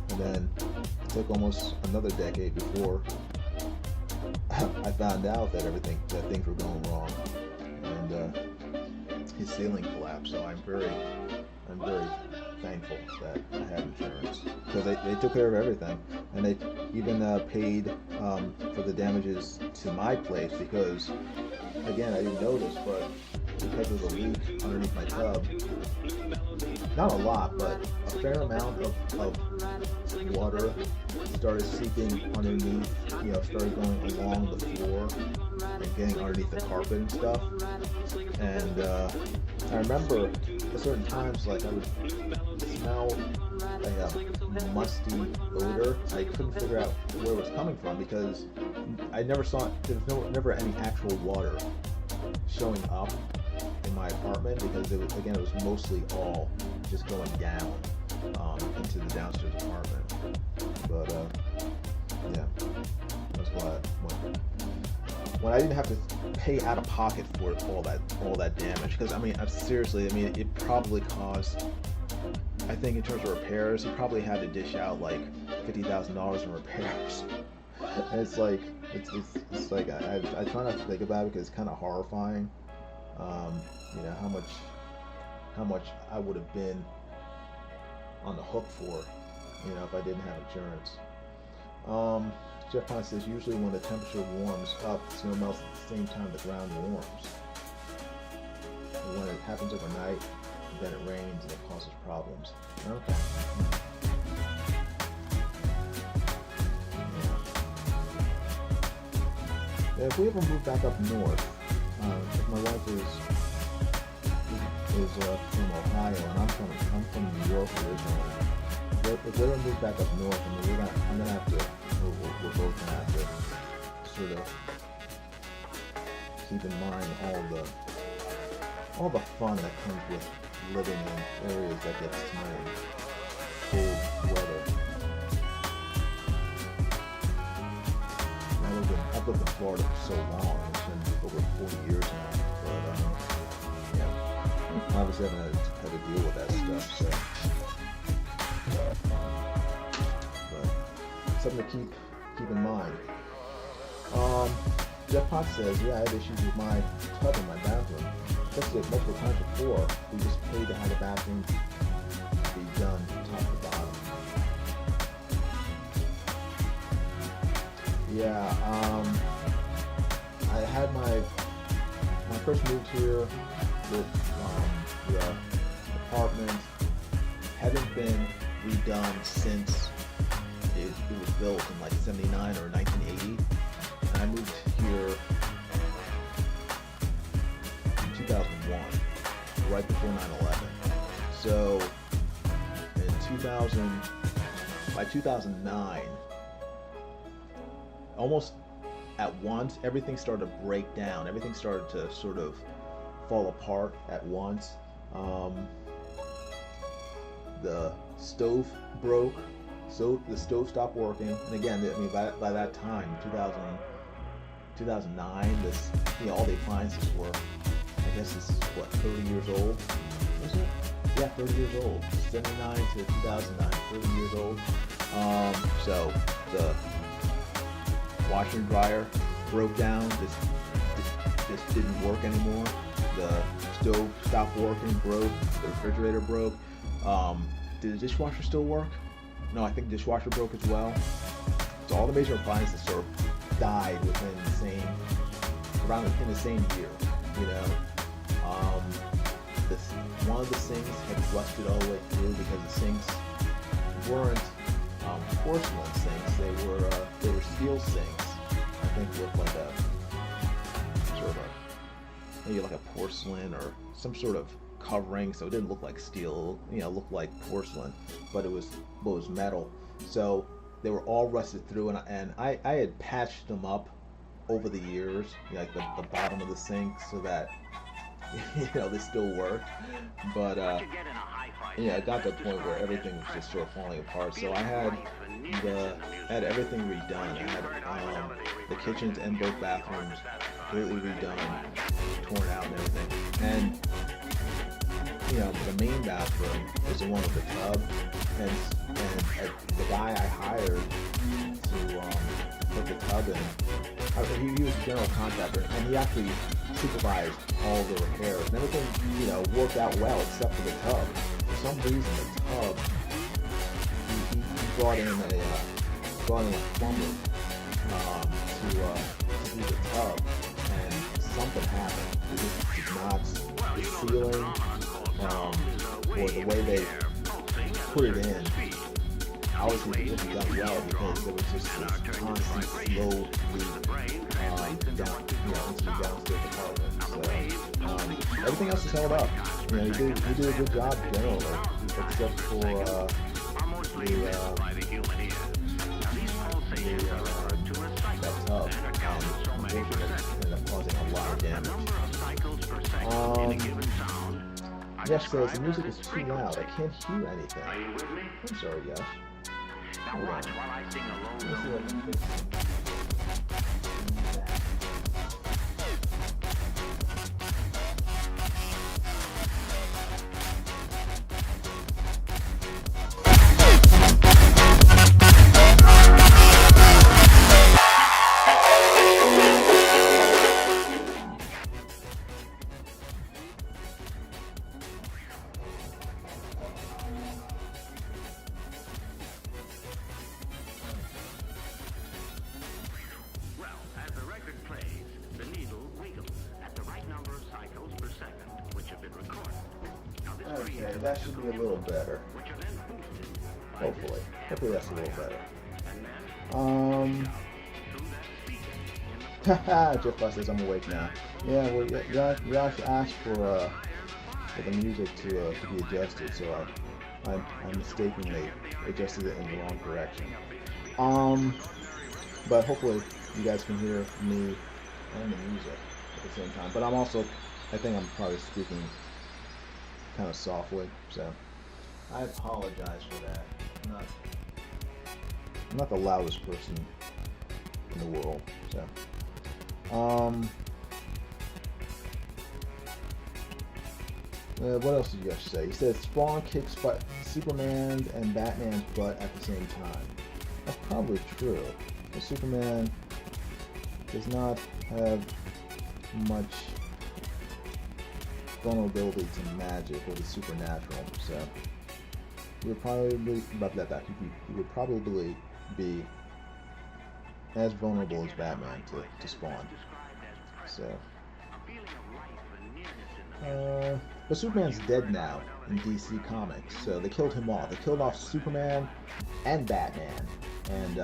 [SPEAKER 4] And then it took almost another decade before I found out that things were going wrong, and his ceiling collapsed. So I'm very thankful that I have insurance because they took care of everything, and they even paid for the damages to my place because, again, I didn't notice, but because of the leak underneath my tub, not a lot, but a fair amount of water started seeping underneath, started going along the floor and getting underneath the carpet and stuff. And I remember at certain times, I would smell like a musty odor. I couldn't figure out where it was coming from because I never saw it. There was never any actual water showing up in my apartment because it was mostly all just going down into the downstairs apartment. But yeah, that's why when I didn't have to pay out of pocket for all that damage, because seriously, it probably cost, I think in terms of repairs, he probably had to dish out like $50,000 in repairs. And it's like I try not to think about it because it's kind of horrifying. How much I would have been on the hook for, if I didn't have insurance. Jeff Pine says usually when the temperature warms up, the snow melts at the same time the ground warms. And when it happens overnight, then it rains and it causes problems. Okay. Yeah. If we ever move back up north, My wife is from Ohio, and I'm from New York originally. If we're gonna move back up north, I mean, I'm gonna have to. We're both gonna have to sort of keep in mind all the fun that comes with living in areas that get snow and cold weather. I've lived in Florida for so long. It's been over 40 years now. But yeah, obviously I haven't had to deal with that stuff. So, but something to keep in mind. Jeff Potts says, yeah, I had issues with my tub in my bathroom. Tested it multiple times before. We just paid to have the bathroom be done top to bottom. Yeah, I had my first moved here with the apartment hadn't been redone since it was built in like 79 or 1980. And I moved here in 2001, right before 9/11. So by 2009, almost at once, everything started to break down. Everything started to sort of fall apart at once. The stove broke, so the stove stopped working. And again, I mean, by that time, 2009, all the appliances were, I guess this is what, 30 years old? Was it? Yeah, 30 years old. 79 to 2009, 30 years old. So the washer and dryer broke down, just didn't work anymore. The stove stopped working, broke, the refrigerator broke. Did the dishwasher still work? No, I think the dishwasher broke as well. So all the major appliances sort of died in the same year, you know. One of the sinks had rusted all the way through because the sinks weren't porcelain sinks; they were steel sinks. I think with like maybe like a porcelain or some sort of covering, so it didn't look like steel. You know, it looked like porcelain, but it was metal. So they were all rusted through, and I had patched them up over the years, like the bottom of the sink, so that they still work. But it got to a point where everything was just sort of falling apart. So I had everything redone. I had the kitchens and both bathrooms completely redone, torn out and everything. And the main bathroom is the one with the tub, and the guy I hired to put the tub in, he was a general contractor, and he actually supervised all the repairs, and everything worked out well except for the tub. For some reason, the tub, he brought in a plumber to do the tub, and something happened. It just did not, the ceiling, or the way they put it in, obviously it wasn't done well because there was just this constant slow leak into the downstairs apartment. So everything else is held up. You do a good job generally, except for the tub. Unfortunately, it ended up causing a lot of damage. Yash says the music is too loud. I can't hear anything. I'm sorry, Yash.
[SPEAKER 1] Now watch while I sing a low note.
[SPEAKER 4] Okay, that should be a little better. Hopefully that's a little better. Jeff Buss says I'm awake now. Yeah, well, you actually asked for the music to be adjusted, so I mistakenly adjusted it in the wrong direction. But hopefully you guys can hear me and the music at the same time. But I think I'm probably speaking kind of softly, so I apologize for that. I'm not the loudest person in the world, so. What else did you guys say? He said Spawn kicks Superman and Batman's butt at the same time. That's probably true. But Superman does not have much vulnerability to magic or the supernatural, so he would probably he would probably be as vulnerable as Batman to Spawn. So, but Superman's dead now in DC Comics, so they killed him off. They killed off Superman and Batman, and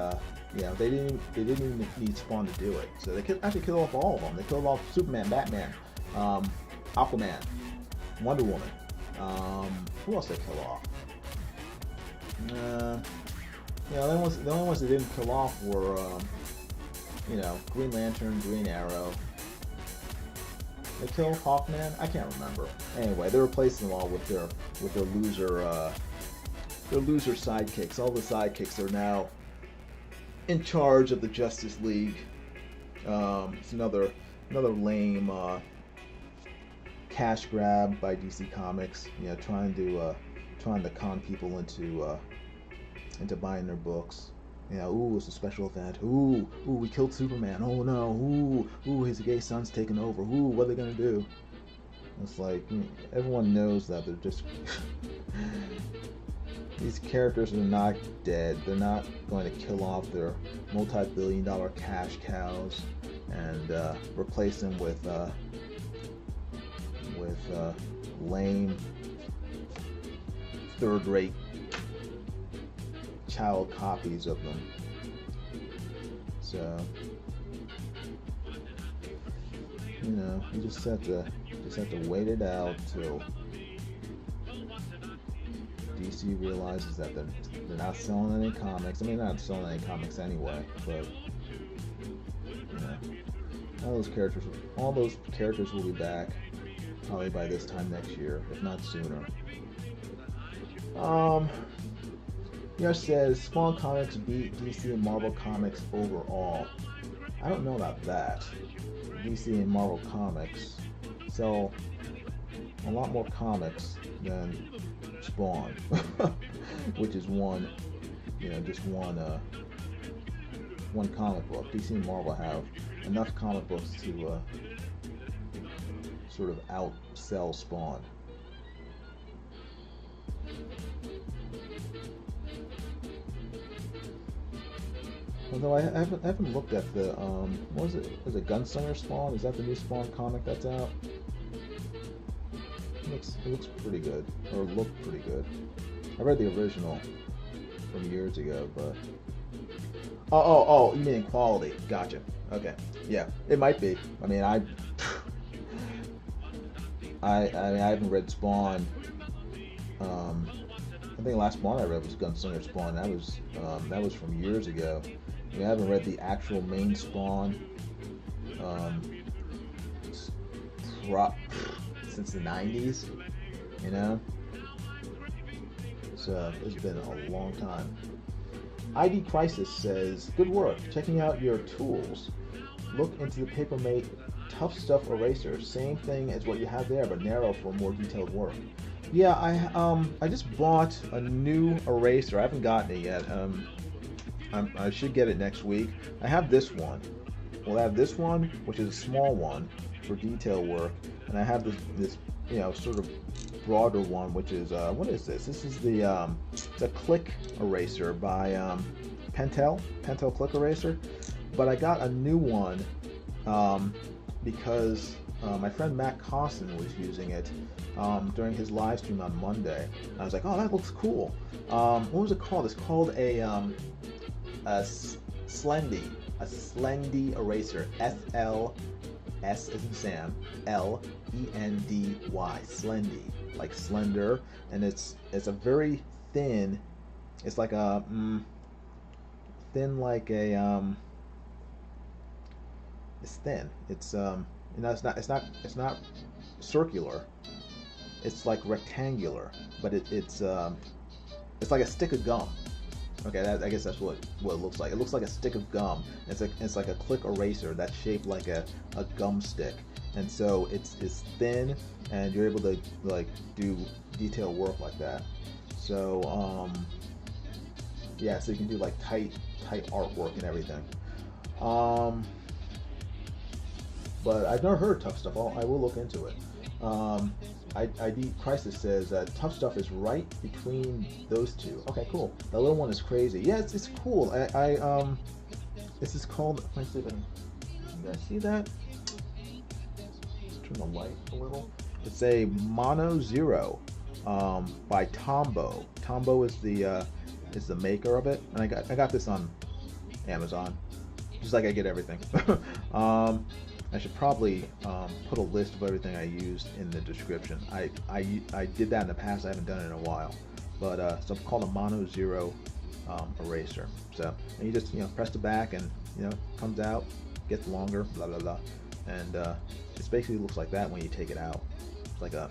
[SPEAKER 4] they didn't even need Spawn to do it. So they actually killed off all of them. They killed off Superman, Batman, Aquaman, Wonder Woman. Who else they kill off? The only ones they didn't kill off were, Green Lantern, Green Arrow. They killed Hawkman? I can't remember. Anyway, they replaced them all with their loser sidekicks. All the sidekicks are now in charge of the Justice League. It's another lame cash grab by DC Comics. Trying to con people into buying their books. Ooh, it's a special event. Ooh, we killed Superman. Oh no. Ooh, his gay son's taking over. Ooh, what are they gonna do? It's like, everyone knows that they're just these characters are not dead. They're not going to kill off their multi-billion-dollar cash cows and replace them with lame, third-rate child copies of them. So, you just have to wait it out till DC realizes that they're not selling any comics. I mean, they're not selling any comics anyway, but all those characters will be back probably by this time next year, if not sooner. Yash says Spawn Comics beat DC and Marvel Comics overall. I don't know about that. DC and Marvel Comics sell a lot more comics than Spawn, which is just one comic book. DC and Marvel have enough comic books to sort of outsell Spawn. Although I haven't looked at the what is it? Is it Gunslinger Spawn? Is that the new Spawn comic that's out? It looks pretty good, or looked pretty good. I read the original from years ago, but oh, you mean quality? Gotcha. Okay, yeah, it might be. I mean, I haven't read Spawn. I think the last Spawn I read was Gunslinger Spawn. That was from years ago. I haven't read the actual main Spawn since the 90s, So it's been a long time. ID Crisis says, good work. Checking out your tools. Look into the Papermate Tough Stuff Eraser. Same thing as what you have there, but narrow for more detailed work. Yeah, I just bought a new eraser. I haven't gotten it yet. I should get it next week. I have this one. Well, I have this one, which is a small one for detail work, and I have this sort of broader one, which is what is this? This is it's a click eraser by Pentel click eraser. But I got a new one because my friend Matt Costin was using it during his live stream on Monday. And I was like, oh, that looks cool. What was it called? It's called a Slendy. a Slendy eraser. S-L, S as in Sam, L-E-N-D-Y, Slendy, like slender, and it's a very thin. It's like a thin, like a It's thin. It's it's not circular. It's like rectangular, but it's like a stick of gum. Okay, I guess that's what it looks like. It looks like a stick of gum. It's like a click eraser that's shaped like a gum stick, and so it's thin, and you're able to like do detailed work like that. So yeah, so you can do like tight artwork and everything. But I've never heard of Tough Stuff. I will look into it. ID Crisis says Tough Stuff is right between those two. Okay, cool. The little one is crazy. Yeah, it's cool. This is called. Let me see if I can. You guys see that? Turn the light a little. It's a Mono Zero by Tombow. Tombow is the maker of it, and I got this on Amazon, just like I get everything. I should probably put a list of everything I used in the description. I did that in the past. I haven't done it in a while, but so it's called a Mono Zero eraser. So and you just press the back, and it comes out, gets longer, blah blah blah, and it basically looks like that when you take it out. It's like a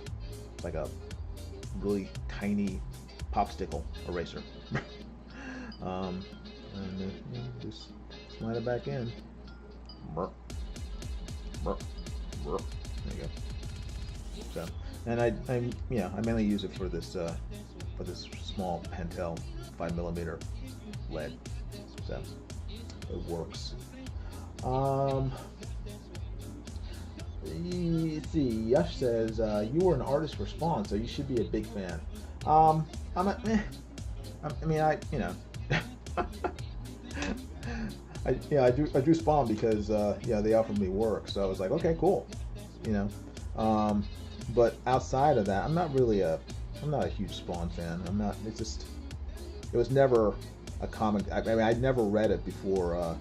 [SPEAKER 4] really tiny popsicle eraser. And just slide it back in. There you go. So, and I mainly use it for this small Pentel 5mm lead. So it works. Let's see. Yash says you were an artist for Spawn, so you should be a big fan. I drew Spawn because they offered me work, so I was like, okay, cool, but outside of that, I'm not a huge Spawn fan. It was never a comic. I'd never read it before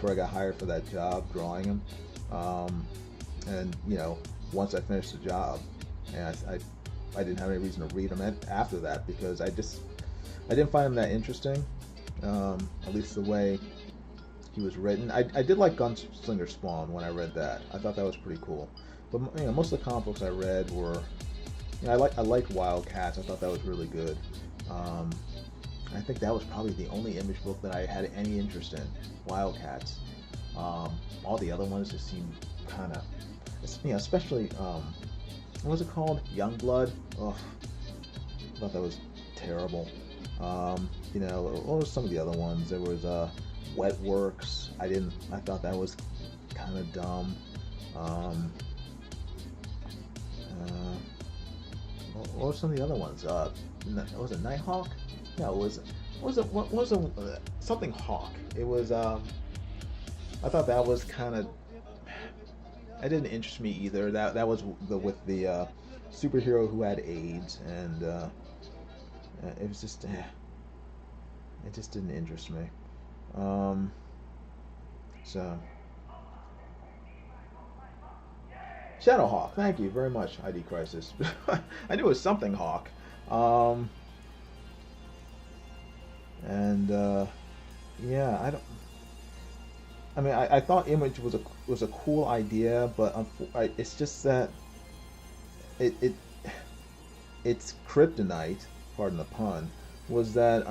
[SPEAKER 4] I got hired for that job drawing him, and once I finished the job, and I didn't have any reason to read him after that because I didn't find him that interesting, at least the way he was written. I did like Gunslinger Spawn when I read that. I thought that was pretty cool. But most of the comic books I read were, I liked Wildcats. I thought that was really good. I think that was probably the only Image book that I had any interest in. Wildcats. All the other ones just seemed kind of, especially what was it called? Youngblood. Ugh, I thought that was terrible. What were some of the other ones? There was Wetworks. I thought that was kind of dumb. What were some of the other ones? Was it Nighthawk? No, what was it something Hawk? It was I thought that was kind of, it didn't interest me either. That was with the superhero who had AIDS, and it was just it just didn't interest me. So Shadowhawk, thank you very much, ID Crisis. I knew it was something Hawk. Yeah, I thought Image was a cool idea, but it's just that its kryptonite, pardon the pun, was that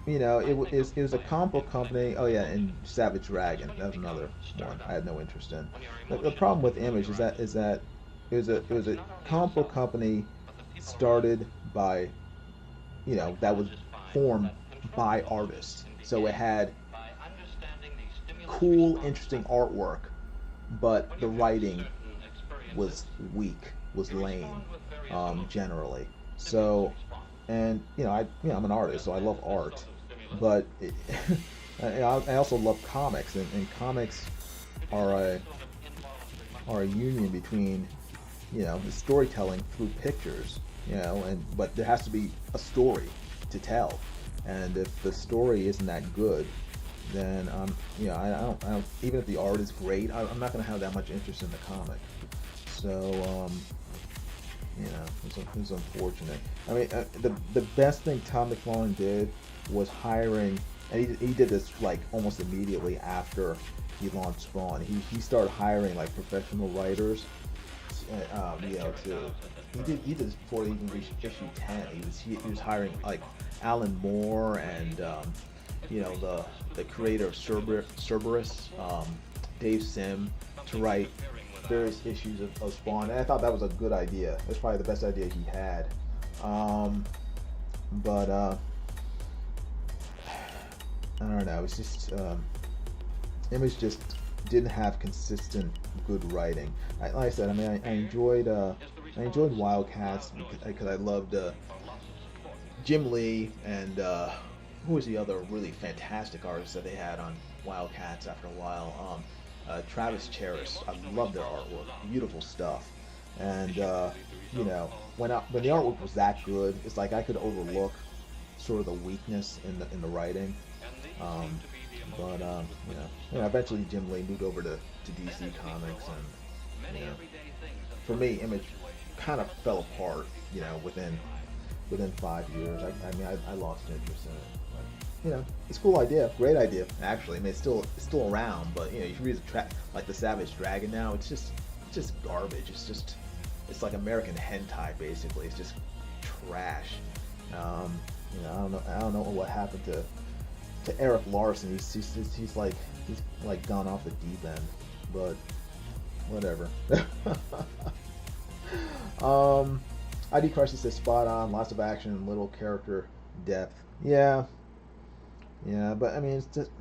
[SPEAKER 4] it was a comic book company. Oh yeah, and Savage Dragon. That was another one I had no interest in. The problem with Image is that it was a comic book company started by, that was formed by artists. So it had cool, interesting artwork, but the writing was weak, was lame, generally. So, and I'm an artist, so I love art, but I also love comics, and comics are a union between the storytelling through pictures, but there has to be a story to tell, and if the story isn't that good, then you know, I don't even if the art is great, I'm not going to have that much interest in the comic. So you know, it's unfortunate. I mean, the best thing Todd McFarlane did was hiring, and he did this like almost immediately after he launched Spawn. He started hiring like professional writers, you know, he did this before he even reached issue 10. He was hiring like Alan Moore and you know, the creator of Cerberus, Dave Sim, to write various issues of Spawn, and I thought that was a good idea. That's probably the best idea he had. But I don't know. It's just Image just didn't have consistent good writing. Like I said, I mean, I enjoyed Wildcats because I loved Jim Lee and who was the other really fantastic artist that they had on Wildcats after a while? Travis Charest. I love their artwork. Beautiful stuff. And you know, when the artwork was that good, it's like I could overlook sort of the weakness in the writing. But you know, eventually Jim Lee moved over to DC Comics, and you know, for me, Image kind of fell apart. You know, within 5 years. I mean, I lost interest in it. You know, it's a cool idea, great idea. Actually, I mean, it's still around, but you know, you can read like the Savage Dragon now. It's just garbage. It's like American hentai basically. It's just trash. You know, I don't know what happened to Eric Larson. He's like gone off the deep end, but whatever. ID Crisis says spot on. Lots of action and little character depth. Yeah, but I mean, it's just,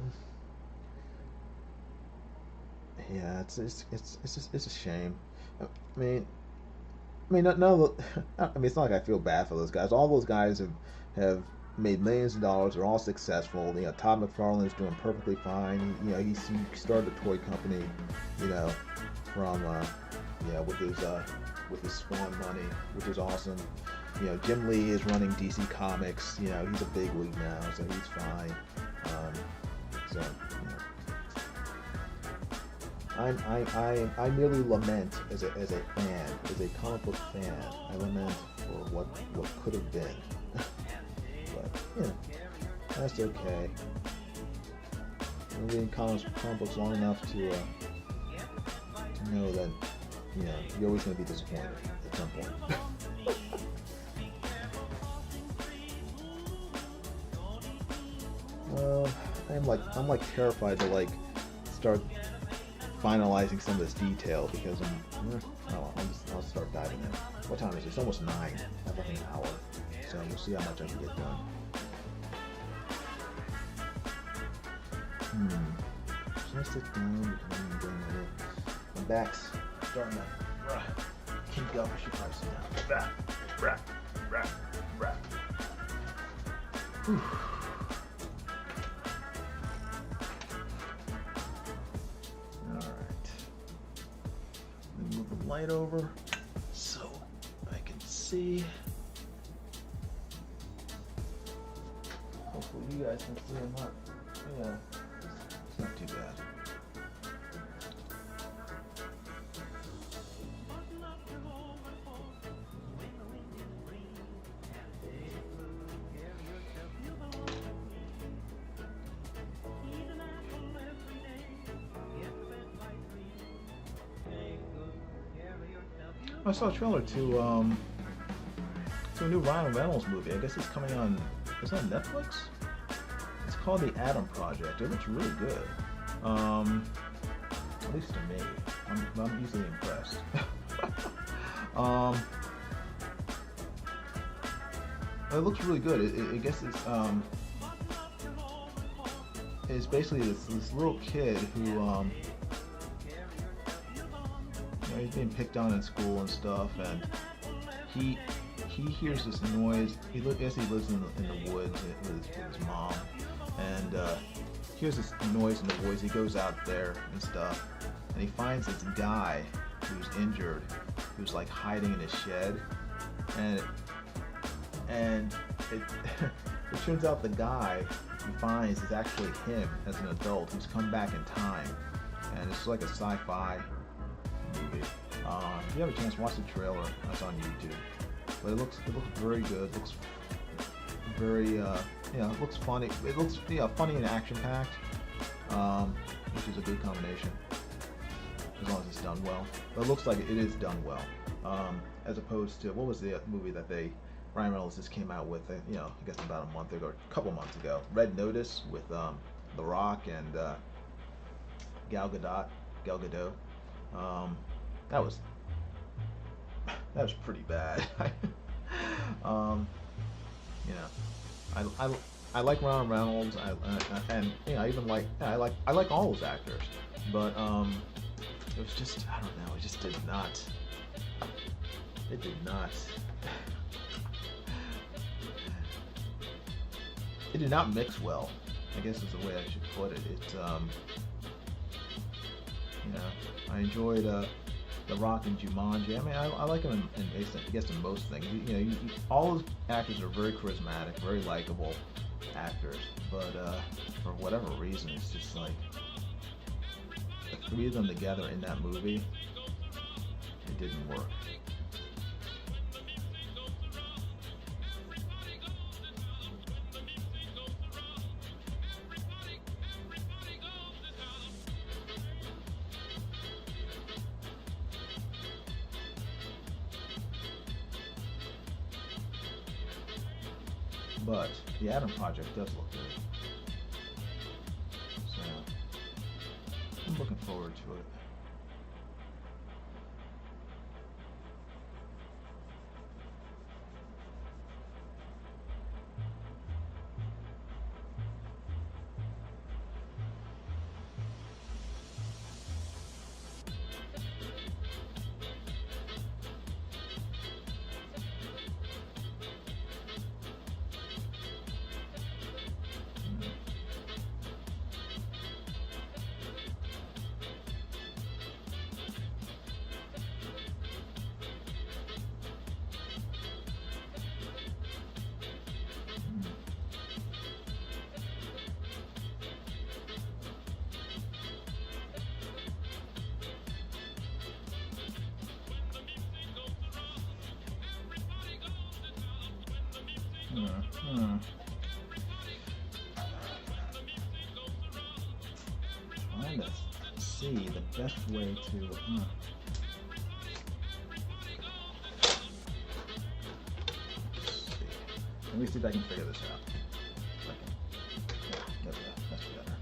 [SPEAKER 4] yeah, it's a shame. I mean, no, I mean, it's not like I feel bad for those guys. All those guys have made millions of dollars. They're all successful. You know, Todd McFarlane is doing perfectly fine. You know, he started a toy company, you know, from with his Spawn money, which is awesome. You know, Jim Lee is running DC Comics. You know, he's a big league now, so he's fine. So, you know, I merely lament as a fan, as a comic book fan. I lament for what could have been. But you know, that's okay. I'm reading comic books long enough to know that, you know, you're always going to be disappointed at some point. I'm like terrified to like start finalizing some of this detail because I'll start diving in. What time is it? It's almost 9. I have like an hour, so we'll see how much I can get done. Should I sit down? My back's starting to kink up. I should probably sit down. Whew. Light over so I can see. Hopefully you guys can see them up. Yeah, it's not too bad. I saw a trailer to a new Ryan Reynolds movie. I guess it's coming on. Is that Netflix? It's called The Adam Project. It looks really good. At least to me. I'm easily impressed. It looks really good. I guess it's basically this little kid who he's being picked on in school and stuff, and he hears this noise. He lives in the woods with his mom, and hears this noise in the woods. He goes out there and stuff, and he finds this guy who's injured, who's like hiding in his shed, and it turns out the guy he finds is actually him as an adult who's come back in time, and it's like a sci-fi movie. If you have a chance, watch the trailer. That's on YouTube. But it looks very good. It looks very it looks funny. It looks funny and action-packed, which is a good combination as long as it's done well. But it looks like it is done well, as opposed to what was the movie that Ryan Reynolds just came out with? I guess about a month ago, or a couple months ago. Red Notice with The Rock and Gal Gadot. That was pretty bad. I like Ryan Reynolds. I even like I like all those actors, but it was just, I don't know. It just did not. It did not. It did not mix well, I guess is the way I should put it. I enjoyed The Rock and Jumanji. I mean, I like him in most things. All those actors are very charismatic, very likable actors, but for whatever reason, it's just like the three of them together in that movie, it didn't work. But the Adam Project does look good, so I'm looking forward to it. Trying to see the best way to. Let me see if I can figure this out. That's better.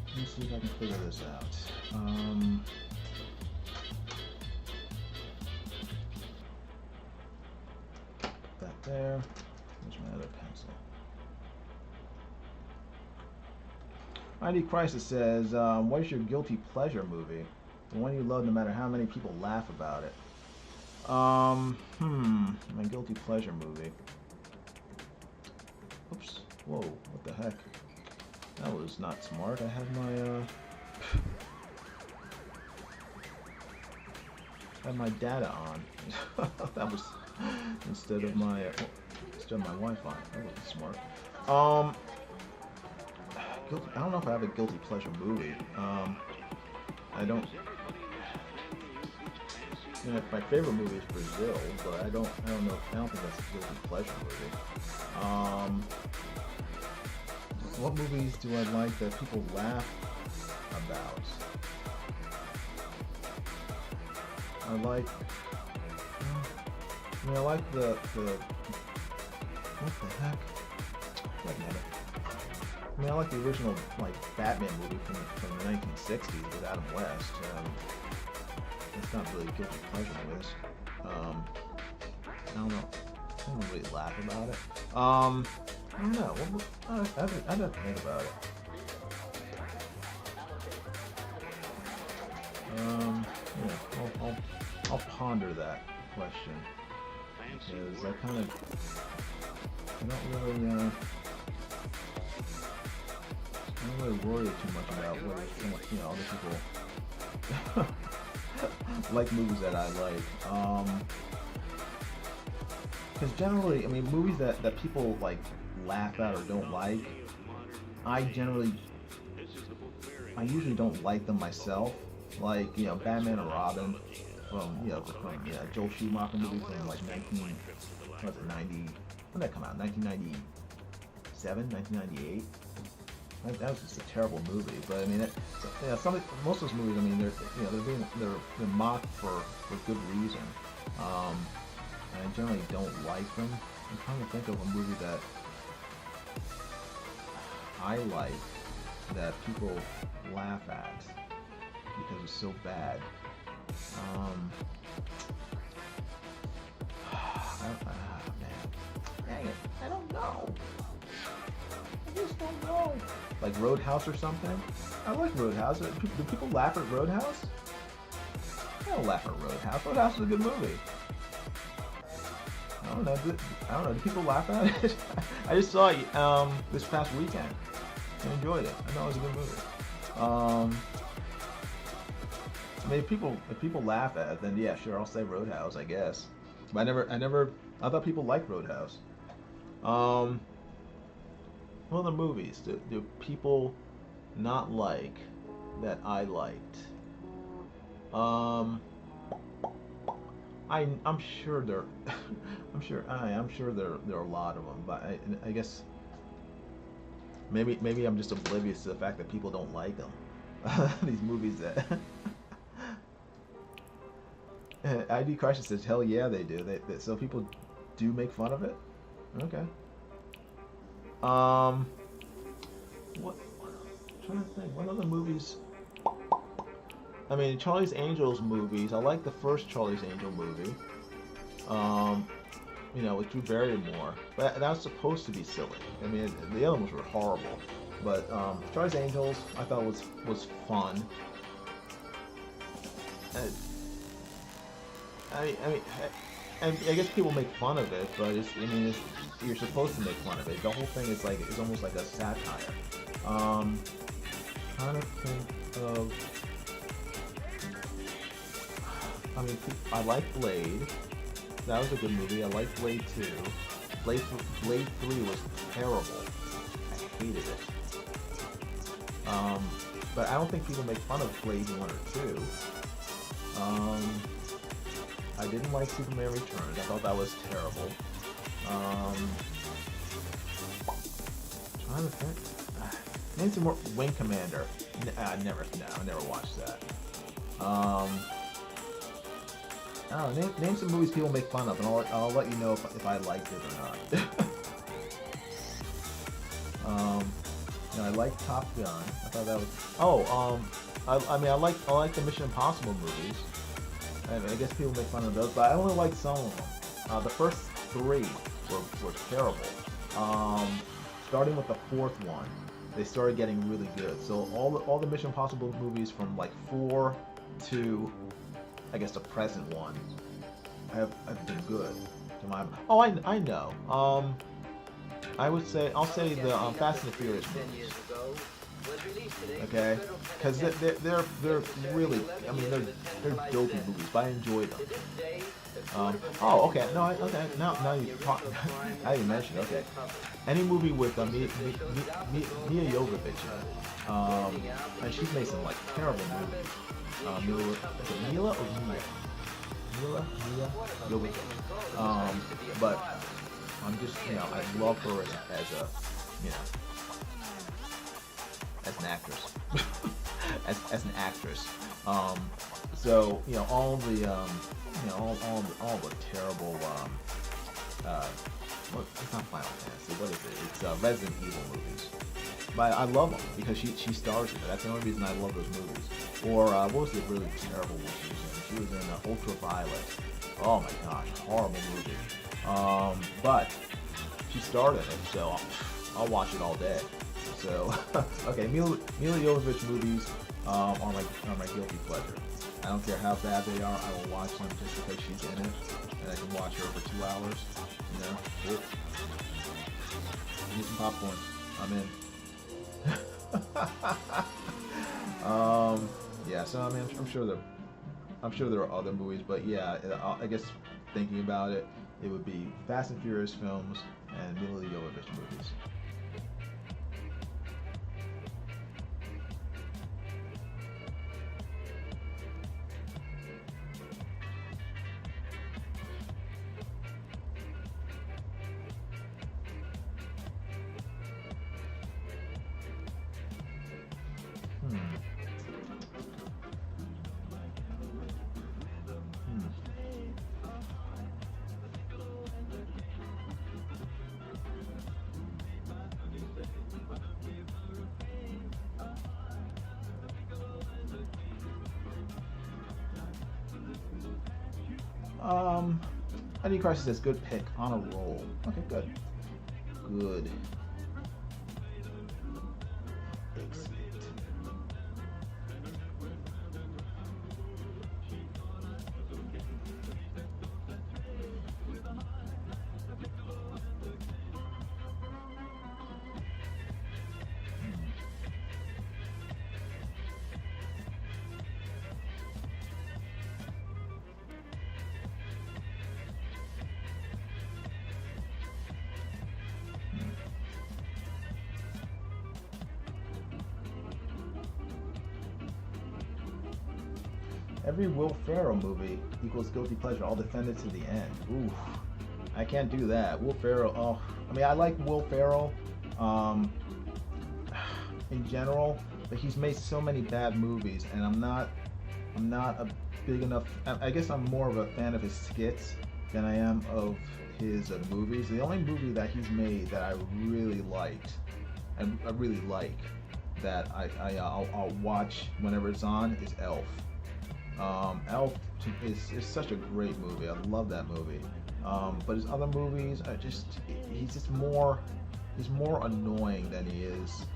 [SPEAKER 4] Let me see if I can figure this out. That there. There's my other pencil. ID Crisis says, what is your guilty pleasure movie? The one you love no matter how many people laugh about it. My guilty pleasure movie. Oops. Whoa, what the heck? That was not smart. I had my data on. That was instead of my Wi-Fi. That wasn't smart. I don't know if I have a guilty pleasure movie. I don't. My favorite movie is Brazil, but I don't know. I don't think that's a guilty pleasure movie. What movies do I like that people laugh about? I like the what the heck? I like the original Batman movie from the 1960s with Adam West. It's not really guilty pleasure movies. I don't know. I don't really laugh about it. I don't know. I'd have to think about it. I'll ponder that question because I don't really worry too much about whether other people like movies that I like. Because generally, movies that people laugh at or don't like, I usually don't like them myself. Like, you know, Batman and Robin from Joel Schumacher movie from like 90, when did that come out? 1997, 1998. That was just a terrible movie. But I mean, most of those movies, I mean, they're mocked for good reason. And I generally don't like them. I'm trying to think of a movie that I like that people laugh at because it's so bad. Man, dang it, I don't know. I just don't know. Like Roadhouse or something? I like Roadhouse. Do people laugh at Roadhouse? I don't laugh at Roadhouse. Roadhouse is a good movie. I don't know. Do people laugh at it? I just saw it this past weekend and enjoyed it. I know it was a good movie. I mean, if people laugh at it, then yeah, sure, I'll say Roadhouse, I guess. But I thought people liked Roadhouse. What other movies do people not like that I liked? I'm sure there are a lot of them, but I guess maybe I'm just oblivious to the fact that people don't like them. These movies that ID Crisis says, hell yeah, they do. So people do make fun of it? Okay. I'm trying to think. What other movies? I mean, Charlie's Angels movies. I like the first Charlie's Angel movie. With Drew Barrymore. But that was supposed to be silly. I mean, the other ones were horrible. But Charlie's Angels, I thought was fun. I guess people make fun of it, but you're supposed to make fun of it. The whole thing is almost like a satire. Trying to think of. I mean, I like Blade. That was a good movie. I like Blade 2. Blade 3 was terrible. I hated it. But I don't think people make fun of Blade 1 or 2. I didn't like Superman Returns. I thought that was terrible. Trying to think. Name some more. Wing Commander. I never watched that. I don't know, name some movies people make fun of, and I'll let you know if I liked it or not. I like Top Gun. I thought that was. I like the Mission Impossible movies. I guess people make fun of those, but I only like some of them. The first 3 were terrible. Starting with the 4th one, they started getting really good. So all the Mission Impossible movies from like 4 to, I guess, the present one have been good. I know. I'll say the Fast and the Furious movies. Okay, because they're really, I mean, they're dopey movies, but I enjoy them. Okay. No, now you talk. I didn't mention. Okay, any movie with Mia Jovovich in it. And she's made some like terrible movies. Mila Jovovich. But I'm just, I love her as an actress. as an actress. So all the terrible it's not Final Fantasy, what is it? It's Resident Evil movies. But I love them because she stars in it. That's the only reason I love those movies. Or what was the really terrible one she was in? She was in Ultraviolet. Oh my gosh, horrible movie. But she starred in it, so I'll watch it all day. So okay, Mila Jovovich movies are my guilty pleasure. I don't care how bad they are, I will watch them just because she's in it, and I can watch her for 2 hours. Give me some popcorn. I'm in. Yeah. So I mean, I'm sure there are other movies, but yeah, I guess thinking about it, it would be Fast and Furious films and Mila Jovovich movies. ID Crisis says good pick, on a roll. Okay, good. Good. Excellent. Every Will Ferrell movie equals guilty pleasure. I'll defend it to the end. Ooh, I can't do that. Will Ferrell. Oh, I mean, I like Will Ferrell in general, but he's made so many bad movies, and I'm not a big enough. I guess I'm more of a fan of his skits than I am of his movies. The only movie that he's made that I really liked, and I really like, that I'll watch whenever it's on is Elf. Elf is such a great movie. I love that movie. But his other movies are he's more annoying than he is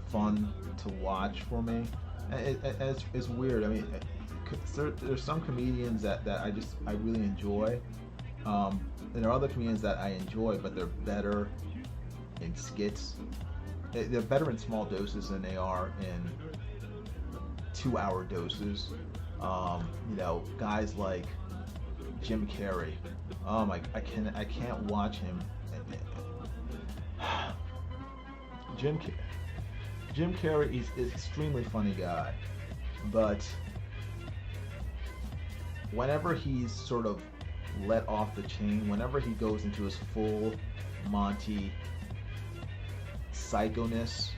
[SPEAKER 4] fun to watch for me. It's weird. I mean, there's some comedians that I really enjoy. And there are other comedians that I enjoy, but they're better in skits. They're better in small doses than they are in 2-hour doses. You know, guys like Jim Carrey. I can't watch him. Jim Carrey is an extremely funny guy, but whenever he's sort of let off the chain, whenever he goes into his full Monty psychoness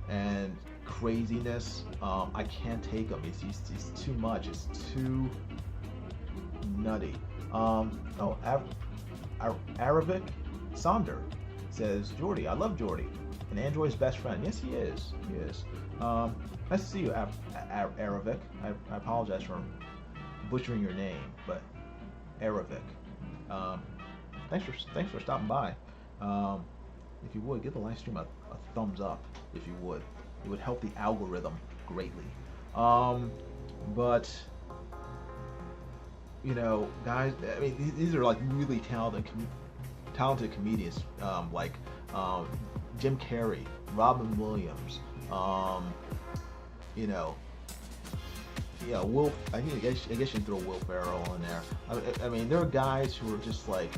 [SPEAKER 4] and craziness, I can't take him. He's too much. It's too nutty. Aravic Sonder says, Geordie, I love Geordie, an android's best friend. Yes, he is. He is. Nice to see you, Aravic. I apologize for butchering your name, but Aravic. Thanks for stopping by. If you would, give the live stream a thumbs up, if you would. It would help the algorithm greatly. But, you know, guys, I mean, these are like really talented comedians, like Jim Carrey, Robin Williams, you know, yeah, I guess you can throw Will Ferrell in there. I mean, there are guys who are just like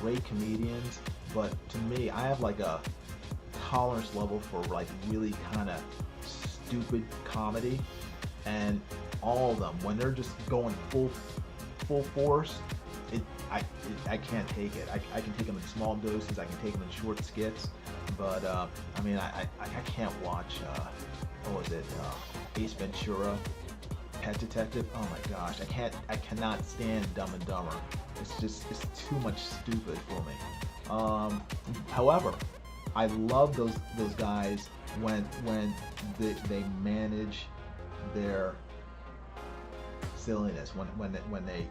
[SPEAKER 4] great comedians, but to me, I have like a tolerance level for like really kind of stupid comedy, and all of them, when they're just going full force, I can't take it. I can take them in small doses, I can take them in short skits, but I mean, I can't watch what was it, Ace Ventura, Pet Detective. Oh my gosh, I cannot stand Dumb and Dumber. It's too much stupid for me. However, I love those guys when they manage their silliness, when they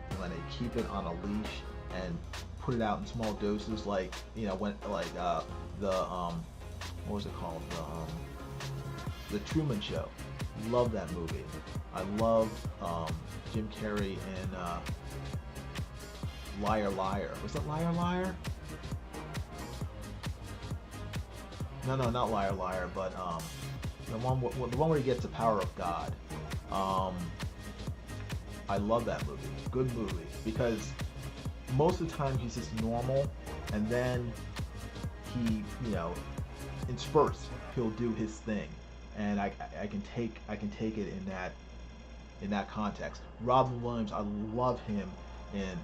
[SPEAKER 4] keep it on a leash and put it out in small doses, like, you know, when like the what was it called, the Truman Show. Love that movie. I love Jim Carrey in Liar Liar. Was it Liar Liar? No, not Liar Liar, but the one where he gets the power of God. I love that movie. Good movie, because most of the time he's just normal, and then he, you know, in spurts he'll do his thing, and I can take it in that context. Robin Williams, I love him in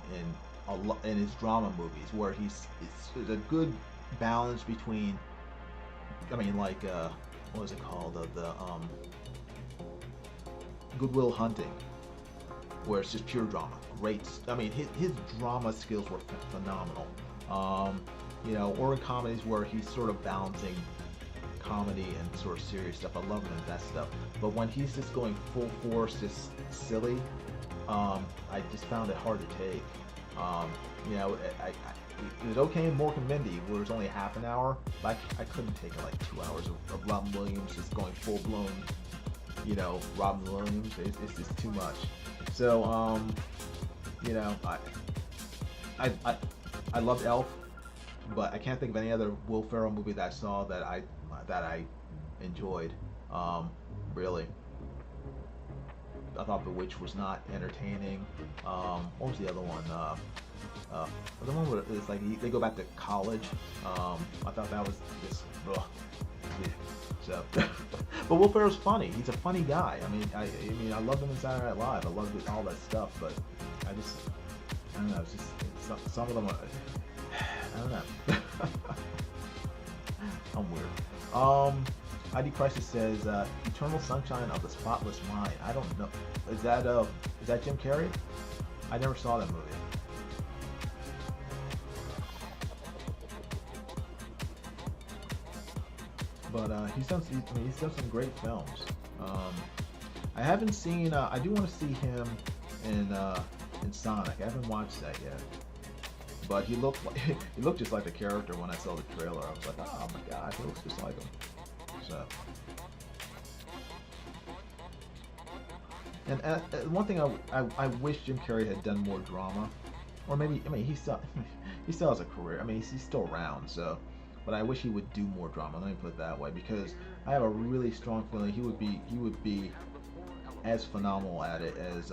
[SPEAKER 4] his drama movies, where it's a good balance between, I mean, like what was it called, the Good Will Hunting, where it's just pure drama. Great. I mean, his drama skills were phenomenal. You know, or in comedies where he's sort of balancing comedy and sort of serious stuff. I love him in that stuff. But when he's just going full force, just silly, I just found it hard to take. You know, it was okay in Mork and Mindy, where it was only half an hour, but I couldn't take like 2 hours of Robin Williams just going full blown, you know, Robin Williams. It's just too much. So, you know, I loved Elf, but I can't think of any other Will Ferrell movie that I saw that I enjoyed. Really, I thought The Witch was not entertaining. What was the other one? The one where it's like they go back to college. I thought that was just. Ugh. So, but Will Ferrell's funny. He's a funny guy. I mean, I loved him in Saturday Night Live. I loved all that stuff, but I don't know. It's just some of them. I don't know. I'm weird. ID Crisis says Eternal Sunshine of the Spotless Mind. I don't know. Is that Jim Carrey? I never saw that movie. But he's done some great films. I haven't seen. I do want to see him in Sonic. I haven't watched that yet. But he looked just like the character when I saw the trailer. I was like, oh my god, he looks just like him. So. And one thing I wish Jim Carrey had done more drama, or maybe, I mean, he still has a career. I mean, he's still around, so. But I wish he would do more drama. Let me put it that way, because I have a really strong feeling he would be as phenomenal at it as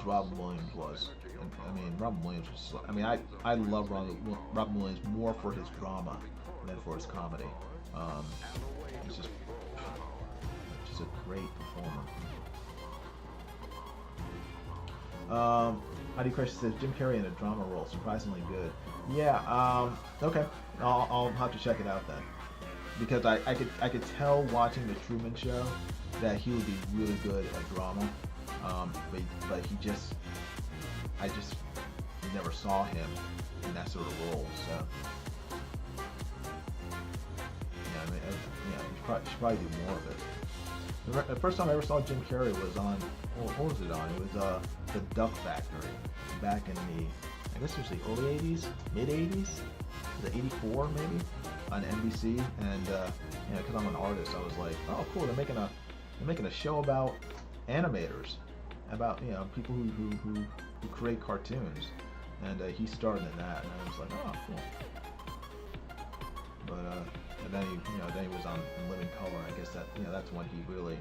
[SPEAKER 4] Robin Williams was. And, I mean, Robin Williams was. I mean, I love Robin Williams more for his drama than for his comedy. He's just a great performer. ID Christian says Jim Carrey in a drama role, surprisingly good. Yeah. Okay. I'll have to check it out then, because I could tell watching the Truman Show that he would be really good at drama. But I just never saw him in that sort of role. So yeah, I mean, he should probably do more of it. The first time I ever saw Jim Carrey was on, what was it on? It was the Duck Factory back in the, I guess it was the early 80s, mid 80s, the 84 maybe, on NBC. And because I'm an artist, I was like, oh cool, they're making a show about animators, about people who create cartoons, and he starred in that, and I was like, oh cool. But and then he was on in Living Color. I guess that's when he really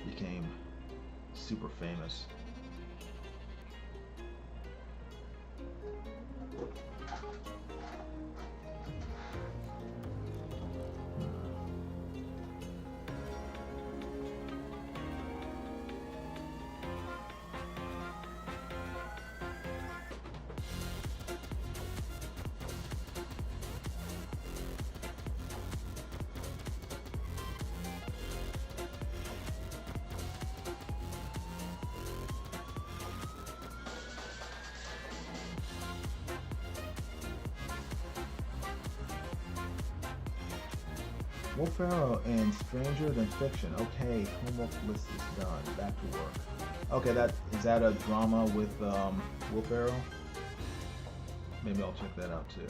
[SPEAKER 4] became super famous. Will Ferrell in Stranger Than Fiction. Okay, homework list is done. Back to work. Okay, is that a drama with Will Ferrell? Maybe I'll check that out too.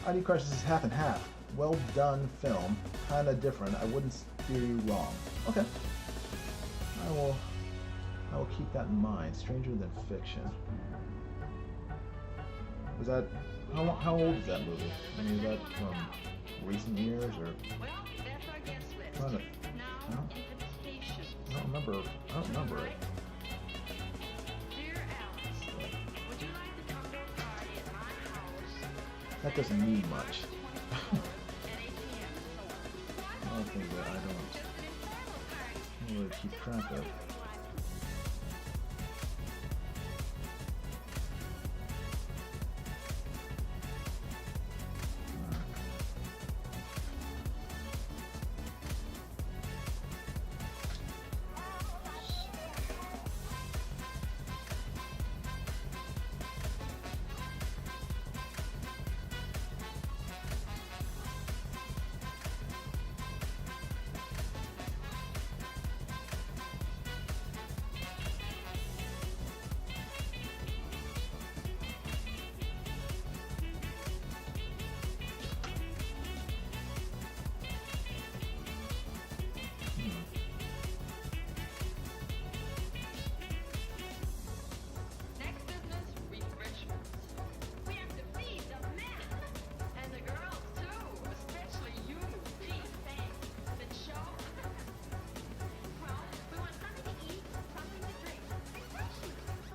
[SPEAKER 4] ID Crisis is half and half. Well done film. Kinda different. I wouldn't steer you wrong. Okay. I will keep that in mind. Stranger Than Fiction. Was that how old is that movie? I mean, is that from recent years or?
[SPEAKER 8] Well, that's our guest list.
[SPEAKER 4] Trying to,
[SPEAKER 8] Now, invitation.
[SPEAKER 4] I don't remember it.
[SPEAKER 8] Dear Alice, would you like to come to a party at my house?
[SPEAKER 4] That doesn't need much.
[SPEAKER 8] At 8 p.m.
[SPEAKER 4] I don't think that I don't really keep track of.
[SPEAKER 8] Next business, refreshments. We have to feed the men. And the girls, too. Especially you. Gee, thanks. The show? Well, we want something to eat, something to drink. Refreshments.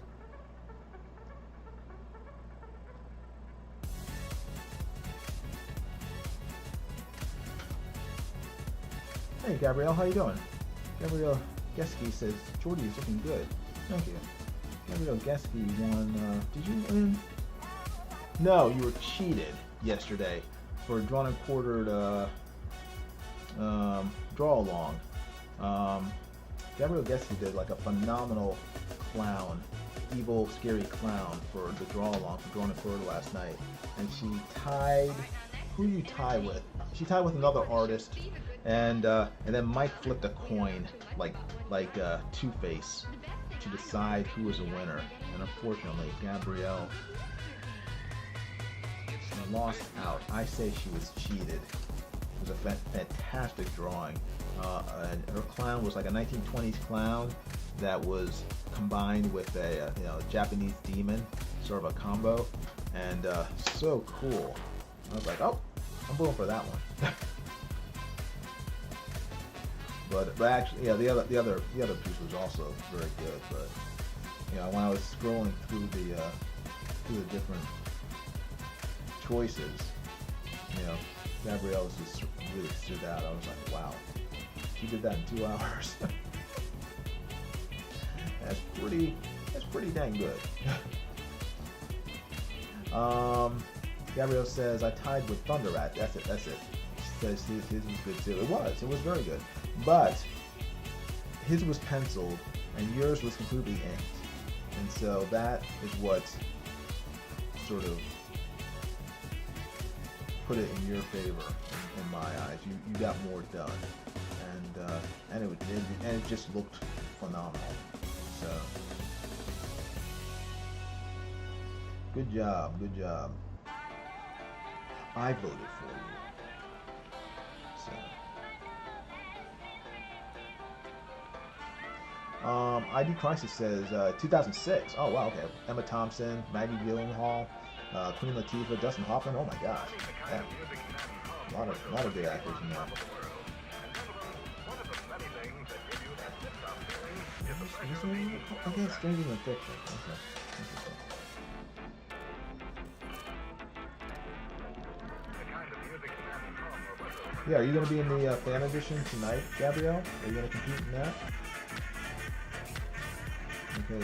[SPEAKER 4] Hey Gabrielle, how you doing? Gabrielle Geske says Geordie is looking good. Thank you. Gabrielle Geske won. Did you win? No, you were cheated yesterday for drawn and quartered draw along. Gabrielle Geske did like a phenomenal clown, evil, scary clown for the draw along for drawn and quartered last night, and she tied. Who you tie with? She tied with another artist, and then Mike flipped a coin like Two-Face to decide who was a winner, and unfortunately Gabrielle lost out. I say she was cheated. It was a fantastic drawing. And her clown was like a 1920s clown that was combined with a Japanese demon, sort of a combo, and so cool. I was like, oh, I'm going for that one. but actually, yeah, the other piece was also very good. But when I was scrolling through the different choices, Gabrielle's just really stood out. I was like, wow, she did that in 2 hours. That's pretty dang good. Gabrielle says, I tied with Thunder Rat. That's it. She says his was good too. It was very good. But his was penciled and yours was completely inked. And so that is what sort of put it in your favor in my eyes. You got more done. And it just looked phenomenal. So good job. I voted for you. So ID Crisis says 2006. Oh wow, okay. Emma Thompson, Maggie Gyllenhaal, Queen Latifah, Dustin Hoffman. Oh my gosh. Yeah. A lot of good actors in there. Okay, Stranger Than Fiction. Okay. Yeah, are you going to be in the fan edition tonight, Gabrielle? Are you going to compete in that? Because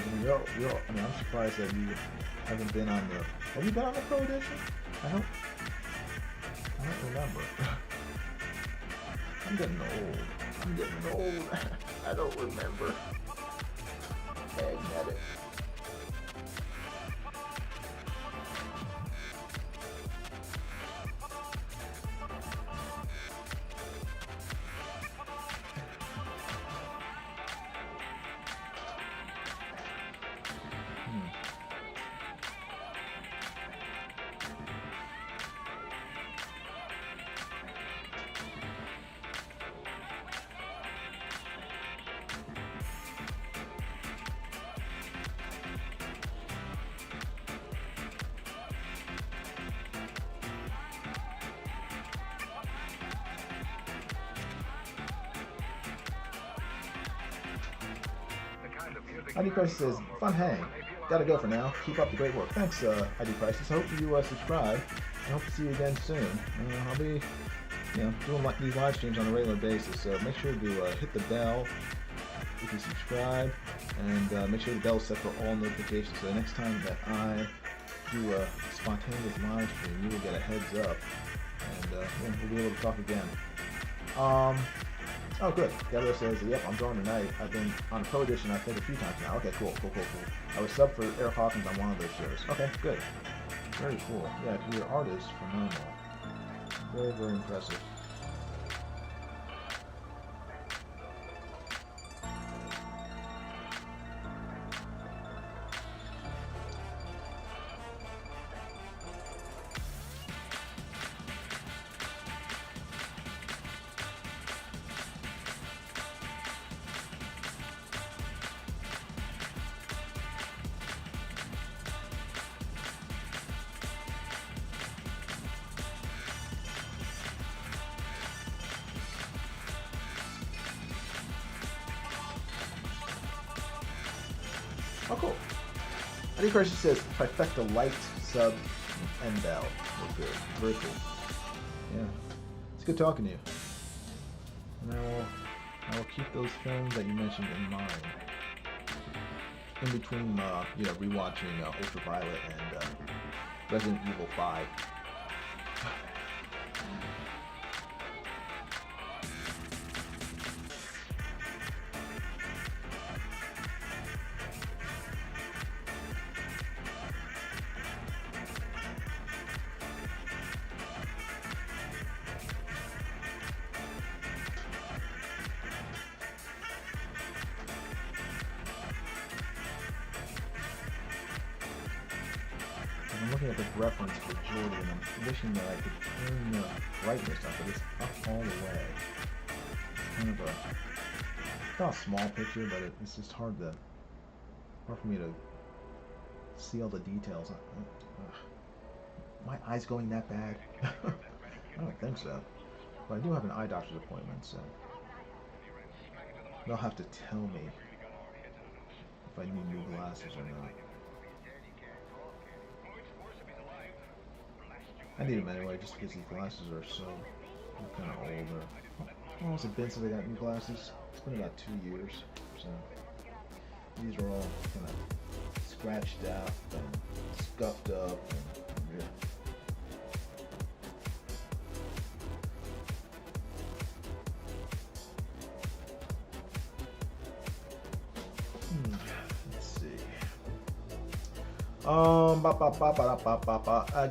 [SPEAKER 4] I'm surprised that you haven't been on the. Have you been on the pro edition? I don't remember. I'm getting old. I don't remember. Magnetic. ID Crisis says, fun hang. Gotta go for now. Keep up the great work. Thanks, ID Crisis. Hope you subscribe. I hope to see you again soon. I'll be, doing these live streams on a regular basis. So make sure to hit the bell if you subscribe, and make sure the bell is set for all notifications. So the next time that I do a spontaneous live stream, you will get a heads up, and we'll be able to talk again. Oh, good. Gabriel says, yep, I'm drawing tonight. I've been on Pro Edition, I think, a few times now. Okay, cool. I was subbed for Eric Hawkins on one of those shows. Okay, good. Very cool. Yeah, your art is phenomenal. Very, very impressive. Oh, cool. ID Crisis says, trifecta liked, sub, and bell. We're good. Very cool. Yeah. It's good talking to you. And I will keep those films that you mentioned in mind. In between, rewatching Ultraviolet and Resident Evil 5. I'm looking at the reference for GEORDI, and I'm wishing that I could turn the brightness up, but it's up all the way. It's kind of it's not a small picture, but it's just hard for me to see all the details. My eyes going that bad? I don't think so. But I do have an eye doctor's appointment, so they'll have to tell me if I need new glasses or not. I need them anyway, just because these glasses are so kind of older. How long has it been since I got new glasses? It's been about 2 years. So these are all kind of scratched out and scuffed up. And, yeah. Let's see.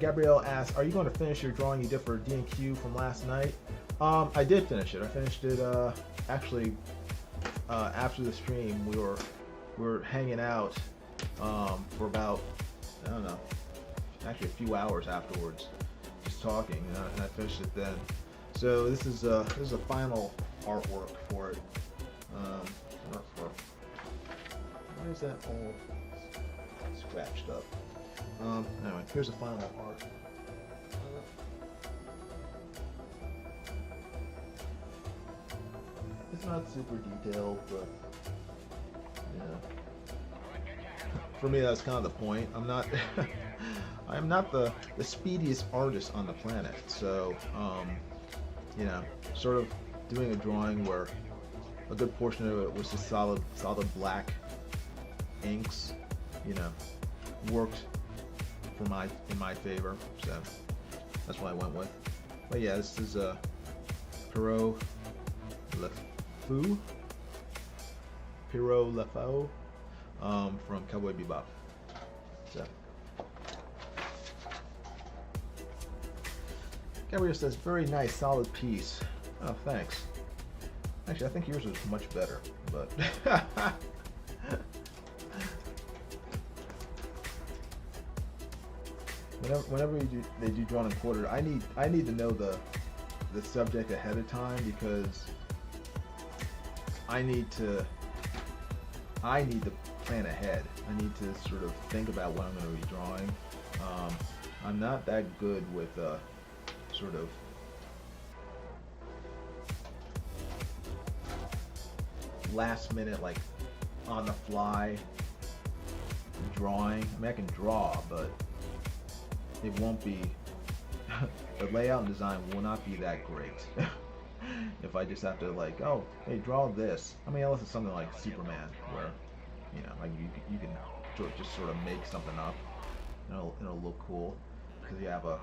[SPEAKER 4] Gabrielle asks, are you going to finish your drawing you did for D&Q from last night? I did finish it. I finished it actually after the stream. We were hanging out for about, I don't know, actually a few hours afterwards, just talking, and I finished it then. So this is a final artwork for it. Why is that all scratched up? Anyway, here's the final art. It's not super detailed, but yeah. For me, that's kind of the point. I'm not I'm not the speediest artist on the planet, so sort of doing a drawing where a good portion of it was just solid black inks, worked in my favor, so that's what I went with. But yeah, this is Picard LaForge from Cowboy Bebop. So Gabriel says, very nice, solid piece. Oh, thanks. Actually, I think yours was much better, but whenever they do drawn and quartered, I need to know the subject ahead of time, because I need to plan ahead. I need to sort of think about what I'm going to be drawing. I'm not that good with sort of last minute, like on the fly drawing. I mean, I can draw, but it won't be, the layout and design will not be that great. If I just have to like, oh, hey, draw this. I mean, unless it's something like Superman, where, you know, like you can just sort of make something up, and it'll look cool, because you have a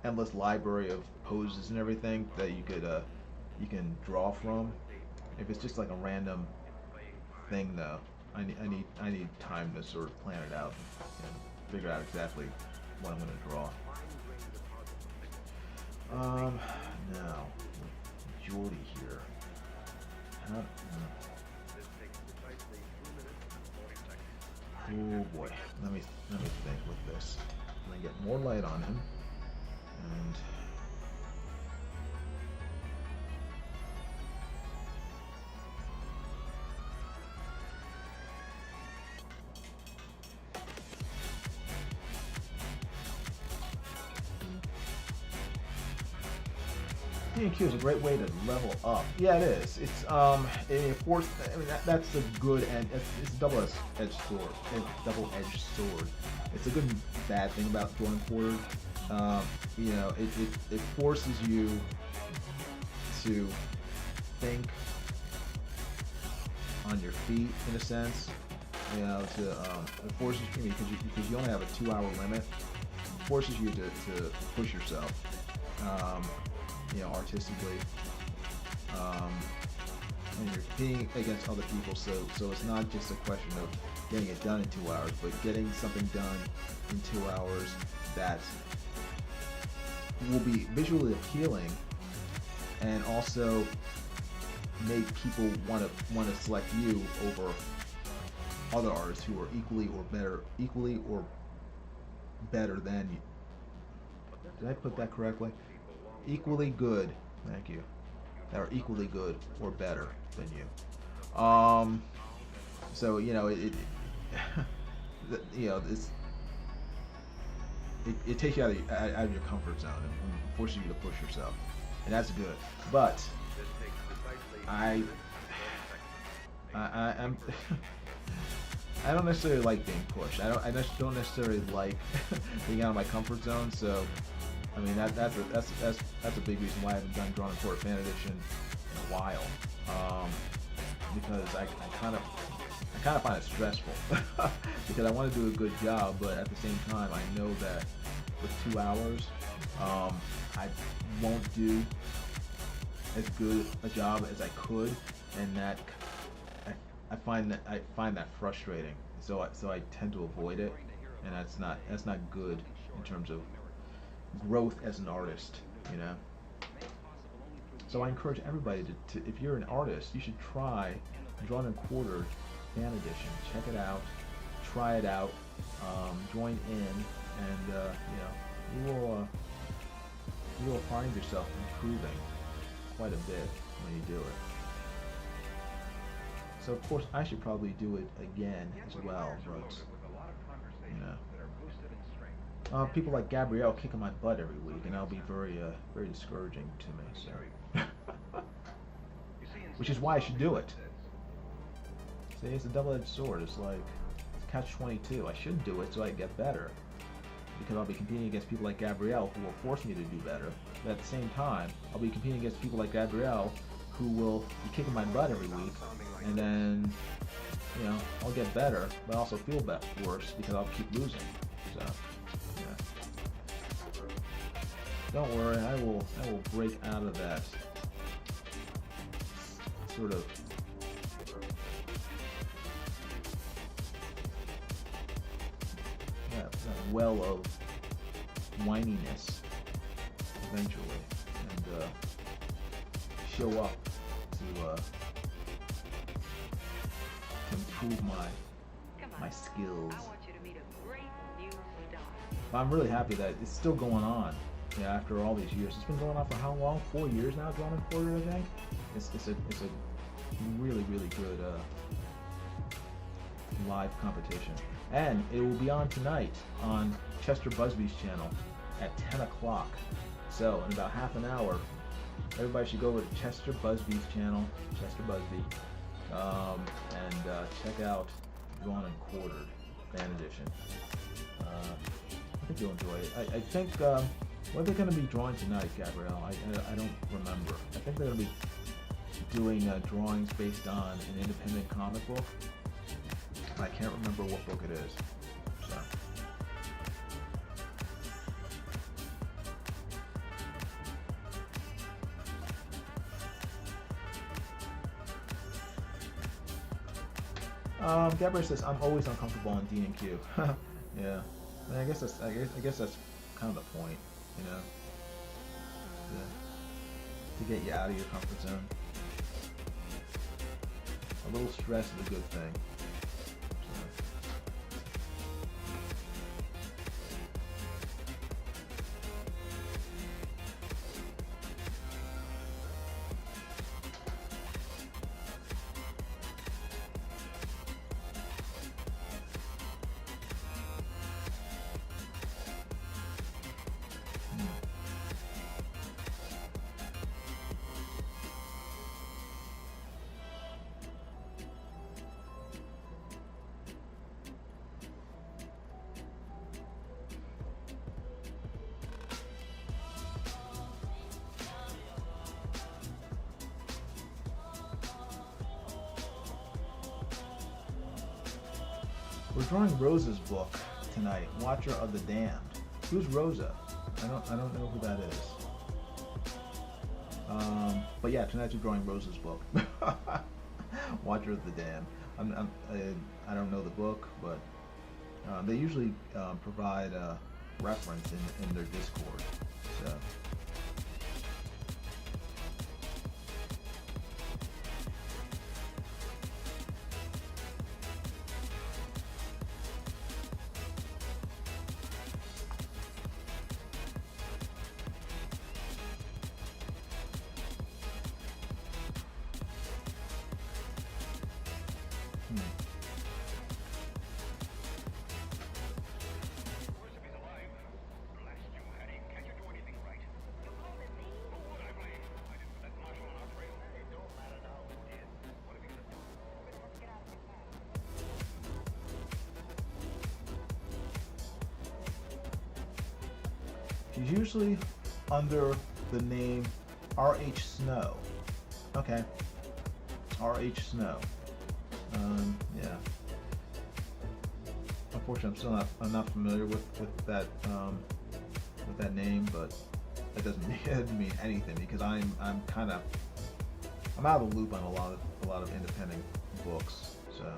[SPEAKER 4] endless library of poses and everything that you can draw from. If it's just like a random thing, though, I need time to sort of plan it out and figure out exactly what I'm going to draw. Now, Geordie here. Oh boy, let me think with this. I'm gonna get more light on him, and Q is a great way to level up. Yeah, it is. It's it force. I mean, that's a good and it's a double-edged sword. It's a good and bad thing about drawing quarters. You know, it forces you to think on your feet in a sense. You know, it forces you because you only have a 2-hour limit. It forces you to push yourself. You know, artistically, and you're competing against other people, so it's not just a question of getting it done in 2 hours, but getting something done in 2 hours that will be visually appealing and also make people want to select you over other artists who are equally or better than you. Did I put that correctly? Equally good, thank you, that are equally good or better than you. So you know you know it takes you out of your comfort zone and forces you to push yourself, and that's good. But I'm I don't necessarily like being pushed. I don't necessarily like being out of my comfort zone. So I mean that's a big reason why I haven't done Drawn and Quartered Fan Edition in a while, because I kind of find it stressful because I want to do a good job, but at the same time I know that with 2 hours I won't do as good a job as I could, and that I find that frustrating. So I tend to avoid it, and that's not good in terms of growth as an artist, you know. So I encourage everybody to if you're an artist, you should try Drawn and Quartered Fan Edition. Check it out, try it out, join in, and you will find yourself improving quite a bit when you do it. So of course I should probably do it again as well, but you know. People like Gabrielle kicking my butt every week, and that'll be very discouraging to me. So, which is why I should do it. See, it's a double-edged sword. It's like it's catch-22. I should do it so I get better, because I'll be competing against people like Gabrielle who will force me to do better. But at the same time, I'll be competing against people like Gabrielle who will be kicking my butt every week, and then you know I'll get better, but I also feel worse because I'll keep losing. So. Don't worry, I will break out of that sort of that well of whininess eventually, and show up to improve my skills. I'm really happy that it's still going on. Yeah, after all these years, it's been going on for how long? 4 years now, Drawn and Quartered, I think. It's a really good live competition, and it will be on tonight on Chester Busby's channel at 10 o'clock. So in about half an hour, everybody should go over to Chester Busby's channel, Chester Busby, and check out Drawn and Quartered Fan Edition. I think you'll enjoy it. I think, what they're going to be drawing tonight, Gabrielle, I don't remember. I think they're going to be doing drawings based on an independent comic book. I can't remember what book it is. So. Gabrielle says, I'm always uncomfortable on D and Q. Yeah. I guess that's kind of the point, you know, to get you out of your comfort zone. A little stress is a good thing. We're drawing Rosa's book tonight, Watcher of the Damned. Who's Rosa? I don't know who that is. But yeah, tonight's we're drawing Rosa's book, Watcher of the Damned. I don't know the book, but they usually provide a reference in their Discord. So. She's usually under the name R.H. Snow. Okay. R.H. Snow. Yeah. Unfortunately, I'm not familiar with that name, but that doesn't mean anything because I'm out of the loop on a lot of independent books. So.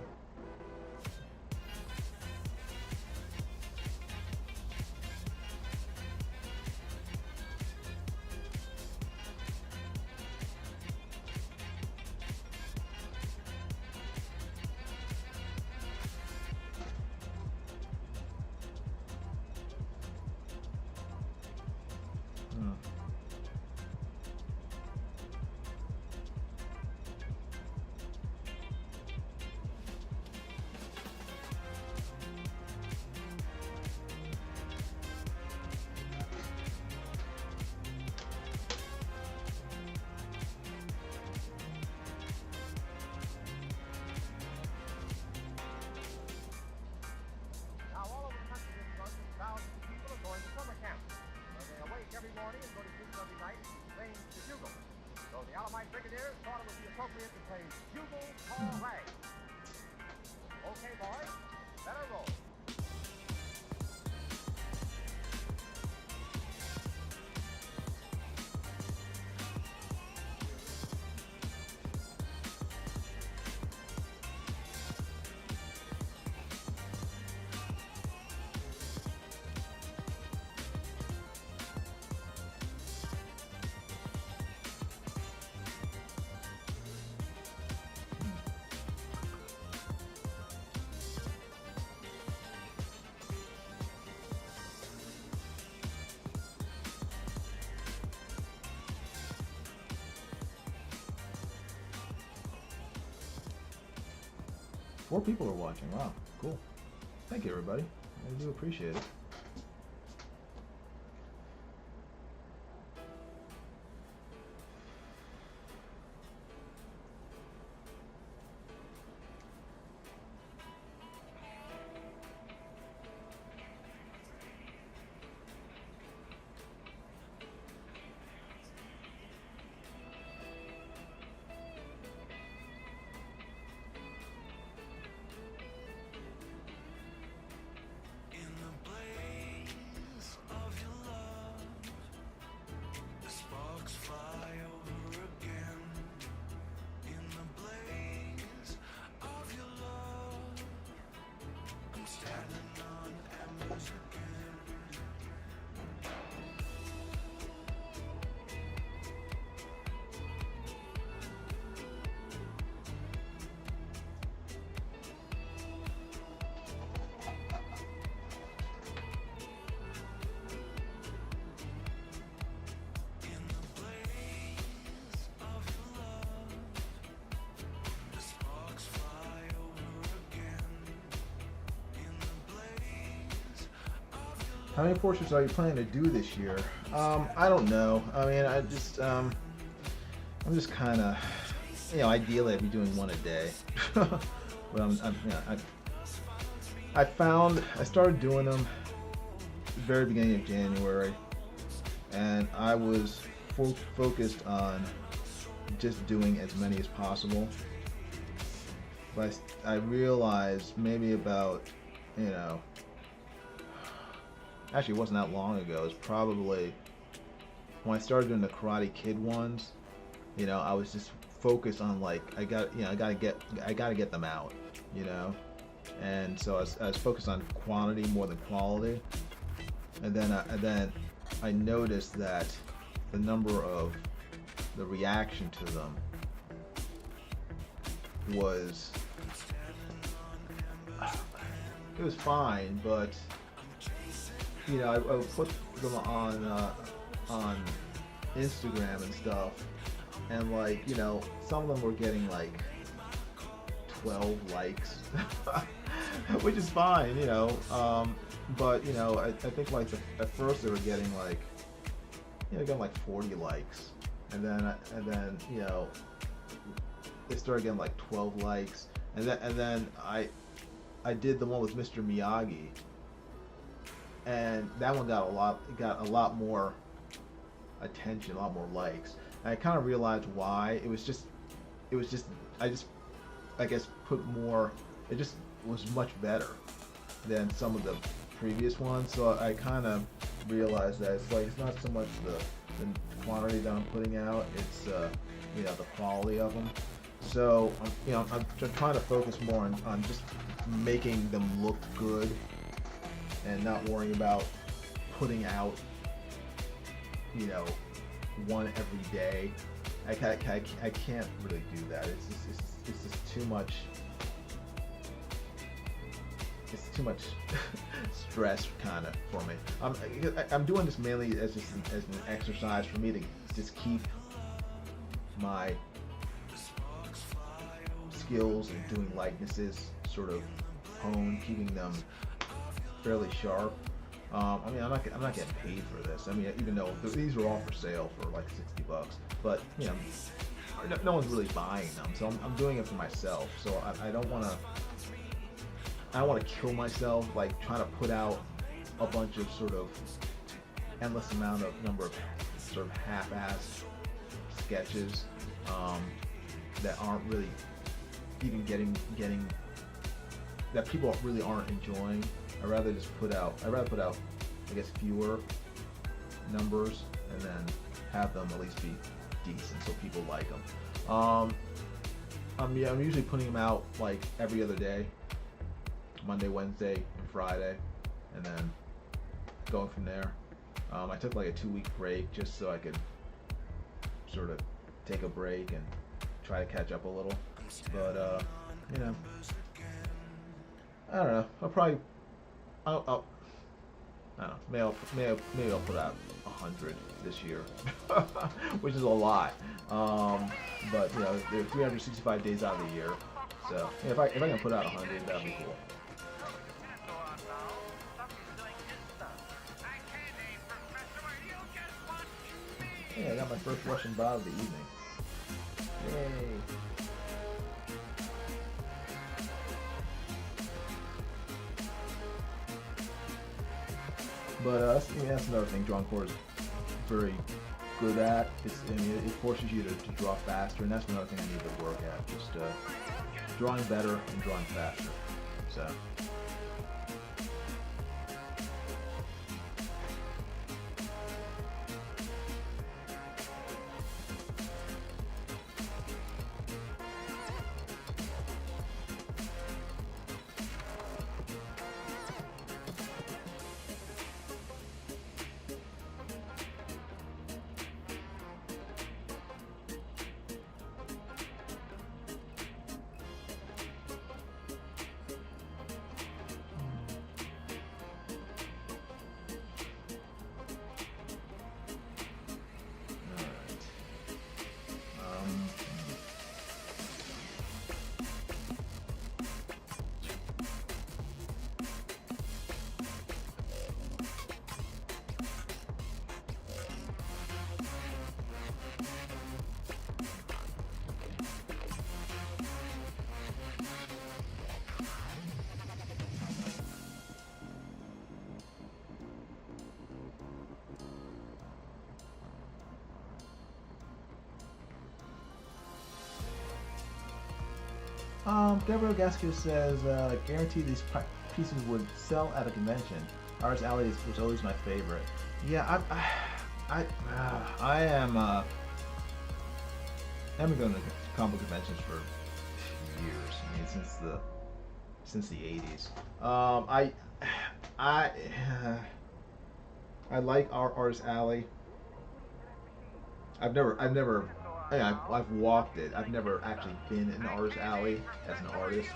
[SPEAKER 4] Four people are watching. Wow, cool. Thank you, everybody. I do appreciate it. How many portraits are you planning to do this year? I don't know. I mean, I'm just kind of, ideally I'd be doing one a day. But I started doing them at the very beginning of January, and I was focused on just doing as many as possible. But I realized maybe about, actually it wasn't that long ago. It was probably when I started doing the Karate Kid ones. I was just focused on like I gotta get them out. And so I was focused on quantity more than quality. And then I noticed that the number of the reaction to them was fine, but I would put them on Instagram and stuff, and like some of them were getting like 12 likes, which is fine, but I think like at first they were getting like getting like 40 likes, and then they started getting like 12 likes, and then I did the one with Mr. Miyagi, and that one got a lot more attention, a lot more likes. And I kind of realized why. It was just I guess put more. It just was much better than some of the previous ones. So I kind of realized that it's not so much the quantity that I'm putting out. It's the quality of them. So I'm trying to focus more on just making them look good and not worrying about putting out one every day. I can't really do that. It's just too much. It's too much stress kind of for me. I'm doing this mainly as an exercise for me to just keep my skills and doing likenesses sort of honed, keeping them fairly sharp. I'm not getting paid for this. Even though these are all for sale for like $60, but no one's really buying them. So I'm doing it for myself. So I don't want to kill myself like trying to put out a bunch of sort of endless number of sort of half-assed sketches that aren't really even getting that people really aren't enjoying. I'd rather put out I guess fewer numbers and then have them at least be decent so people like them. I'm usually putting them out like every other day, Monday, Wednesday, and Friday, and then going from there. I took like a 2-week break just so I could sort of take a break and try to catch up a little. But I don't know. I don't know. Maybe I'll put out 100 this year, which is a lot. But there are 365 days out of the year, so if I can put out 100, that'd be cool. Yeah, I got my first Russian bot of the evening. Yay! But that's another thing Drawing Core is very good at. It forces you to draw faster, and that's another thing I need to work at. Just drawing better and drawing faster. So. Gabriel Gasquez says, guarantee these pieces would sell at a convention. Artist Alley was always my favorite. Yeah, I am. I've been going to comic book conventions for years. I mean, since the 80s. I like our Artist Alley. I've walked it. I've never actually been in Artist Alley as an artist.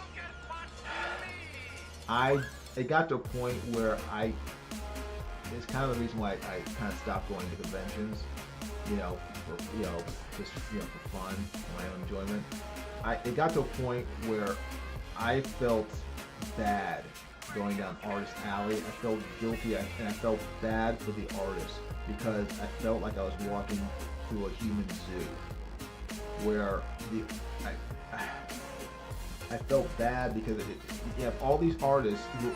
[SPEAKER 4] It got to a point where it's kind of the reason why I kind of stopped going to conventions, for fun, for my own enjoyment. It got to a point where I felt bad going down Artist Alley. I felt guilty and I felt bad for the artist because I felt like I was walking through a human zoo where I felt bad because you have all these artists who,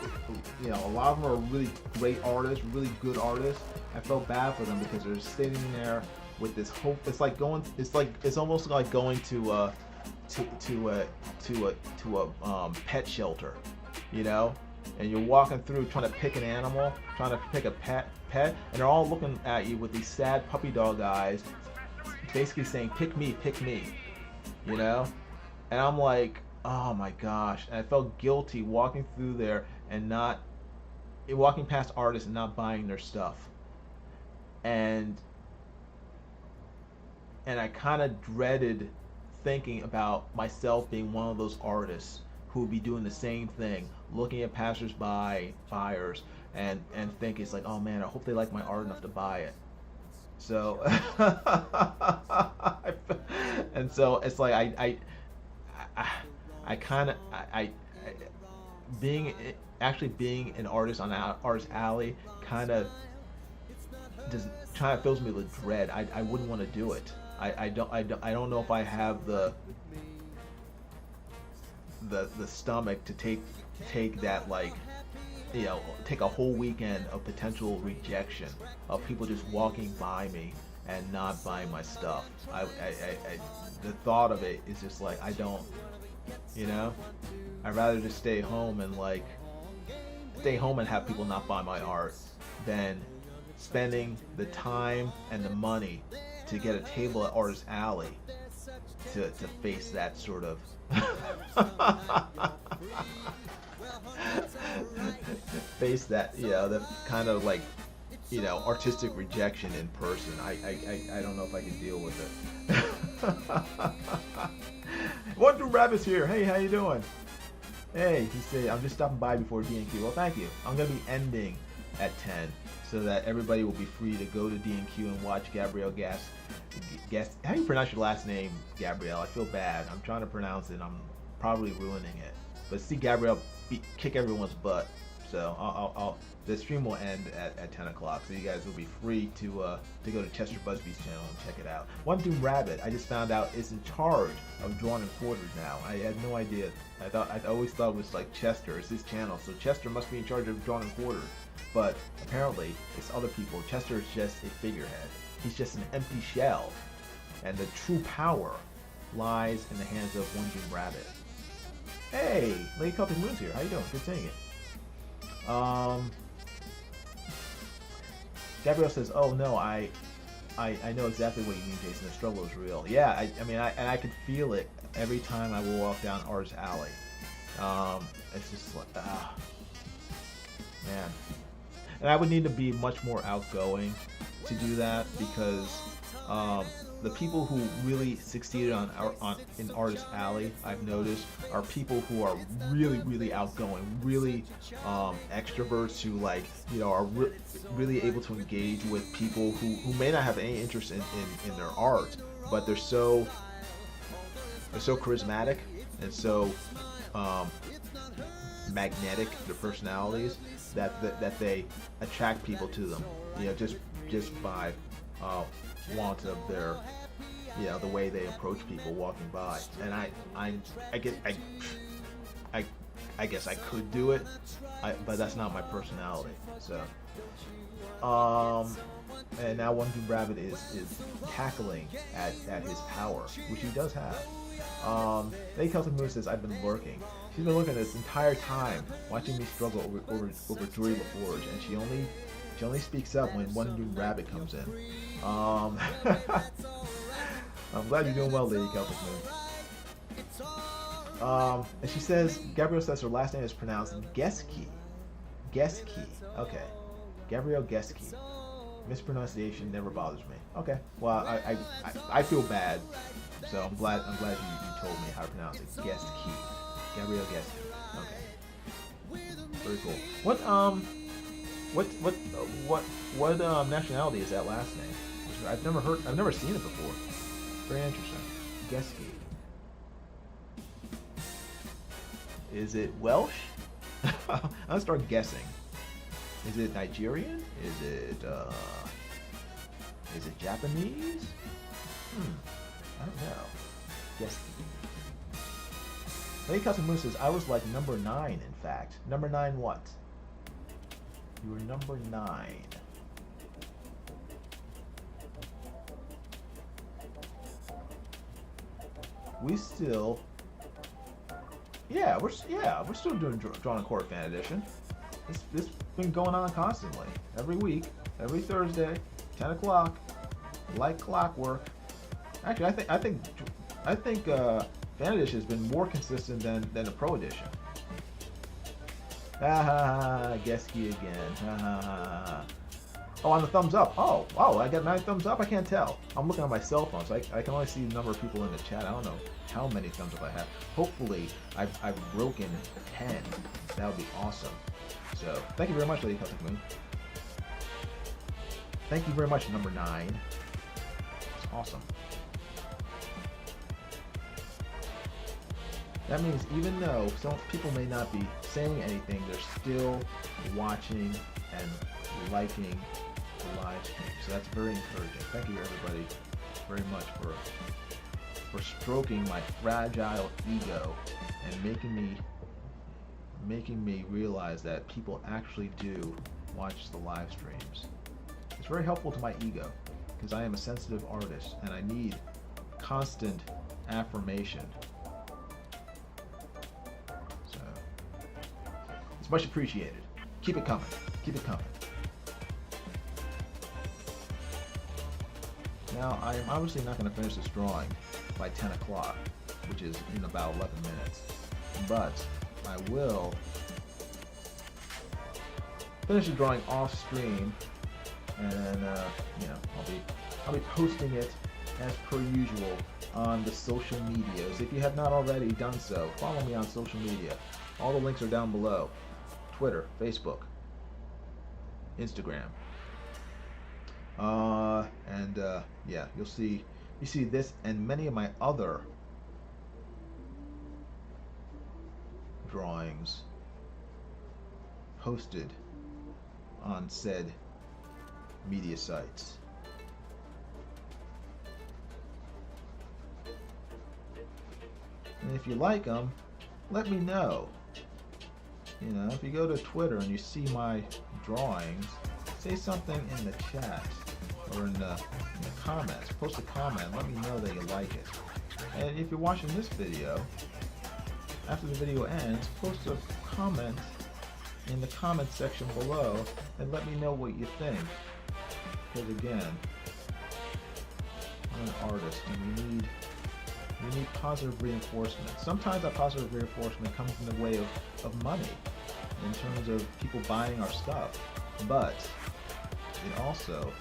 [SPEAKER 4] a lot of them are really great artists, really good artists. I felt bad for them because they're sitting there with this hope. It's almost like going to a pet shelter, and you're walking through trying to pick an animal, trying to pick a pet, and they're all looking at you with these sad puppy dog eyes, basically saying, pick me, and I'm like, oh my gosh. And I felt guilty walking through there and walking past artists and not buying their stuff. And I kind of dreaded thinking about myself being one of those artists who would be doing the same thing, looking at passersby, buyers, and think it's like, oh man, I hope they like my art enough to buy it. So, and so it's like being an artist on Artist Alley kind of fills me with dread. I wouldn't want to do it. I don't know if I have the stomach to take that, take a whole weekend of potential rejection of people just walking by me and not buying my stuff. The thought of it is just like, I don't, I'd rather just stay home and have people not buy my art than spending the time and the money to get a table at Artist Alley to face that sort of face that, the kind of artistic rejection in person. I don't know if I can deal with it. Wonder Rabbit's here. Hey, how you doing? Hey, he said, I'm just stopping by before D&Q. Well, thank you. I'm going to be ending at 10 so that everybody will be free to go to D&Q and watch Gabrielle Guest. How do you pronounce your last name, Gabrielle? I feel bad. I'm trying to pronounce it. I'm probably ruining it. But see Gabrielle kick everyone's butt. So the stream will end at 10 o'clock. So you guys will be free to go to Chester Busby's channel and check it out. One Doom Rabbit, I just found out, is in charge of Drawn and Quartered now. I had no idea. I always thought it was like Chester. It's his channel. So Chester must be in charge of Drawn and Quartered. But apparently it's other people. Chester is just a figurehead. He's just an empty shell. And the true power lies in the hands of One Doom Rabbit. Hey, Lady Celtic Moon's here. How you doing? Good seeing you. Gabrielle says, "Oh no, I know exactly what you mean, Jason. The struggle is real. Yeah, I could feel it every time I will walk down Artist Alley. It's just like, man. And I would need to be much more outgoing to do that because the people who really succeeded in Artist Alley, I've noticed, are people who are really, really outgoing, really extroverts who are really able to engage with people who may not have any interest in their art, but they're so charismatic and so magnetic, their personalities, that they attract people to them, just by want of their, the way they approach people walking by. And I I guess I could do it, but that's not my personality. So, and now One Dude Rabbit is tackling at his power, which he does have. Lady Celtic Moon says, I've been lurking. She's been looking this entire time, watching me struggle over GEORDI LaForge, and she only speaks up when One Dude Rabbit comes in. I'm glad you're doing well, Lady Celtic Moon. And she says, Gabrielle says her last name is pronounced Geski. Geski. Okay. Gabrielle Geski. Mispronunciation never bothers me. Okay. Well, I feel bad, so I'm glad you told me how to pronounce it. Geski. Gabrielle Geski. Okay. Very cool. What nationality is that last name? I've never seen it before. Very interesting. Geski. Is it Welsh? I'll start guessing. Is it Nigerian? Is it Japanese? I don't know. Geski. Lady Cousin Moon says, I was like number 9, in fact. Number 9 what? You were number 9. We're still doing Drawn in Court Fan Edition. This been going on constantly. Every week, every Thursday, 10 o'clock, like clockwork. Actually, I think Fan Edition has been more consistent than the Pro Edition. Ha ha ha, Geski again. Ha ha ha. Oh, on the thumbs up. Oh, I got 9 thumbs up? I can't tell. I'm looking on my cell phone, so I can only see the number of people in the chat. I don't know how many thumbs up I have. Hopefully, I've broken 10. That would be awesome. So, thank you very much, Lady Celtic Moon. Thank you very much, number 9. It's awesome. That means even though some people may not be saying anything, they're still watching and liking the live stream. So that's very encouraging. Thank you everybody very much for stroking my fragile ego and making me realize that people actually do watch the live streams. It's very helpful to my ego because I am a sensitive artist and I need constant affirmation. So it's much appreciated. Keep it coming. Keep it coming. Now, I am obviously not going to finish this drawing by 10 o'clock, which is in about 11 minutes, but I will finish the drawing off stream, and then, I'll be posting it as per usual on the social medias. If you have not already done so, follow me on social media. All the links are down below. Twitter, Facebook, Instagram. You see this and many of my other drawings posted on said media sites. And if you like them, let me know. If you go to Twitter and you see my drawings, say something in the chat or in the comments. Post a comment. Let me know that you like it. And if you're watching this video, after the video ends, post a comment in the comment section below and let me know what you think. Because again, I'm an artist and we need positive reinforcement. Sometimes that positive reinforcement comes in the way of money in terms of people buying our stuff. But it also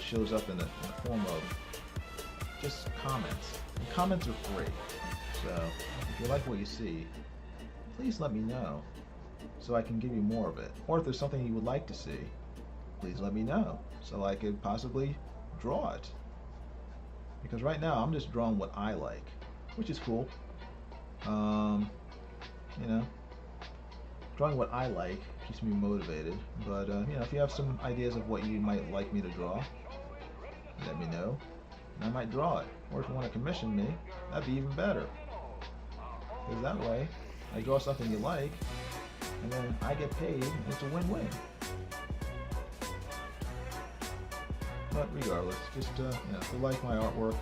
[SPEAKER 4] shows up in the form of just comments. And comments are free. So if you like what you see, please let me know so I can give you more of it. Or if there's something you would like to see, please let me know so I could possibly draw it. Because right now I'm just drawing what I like, which is cool. Drawing what I like keeps me motivated. But if you have some ideas of what you might like me to draw, let me know. and I might draw it. Or if you want to commission me, that'd be even better. Because that way, I draw something you like, and then I get paid, and it's a win-win. But regardless, just if you like my artwork,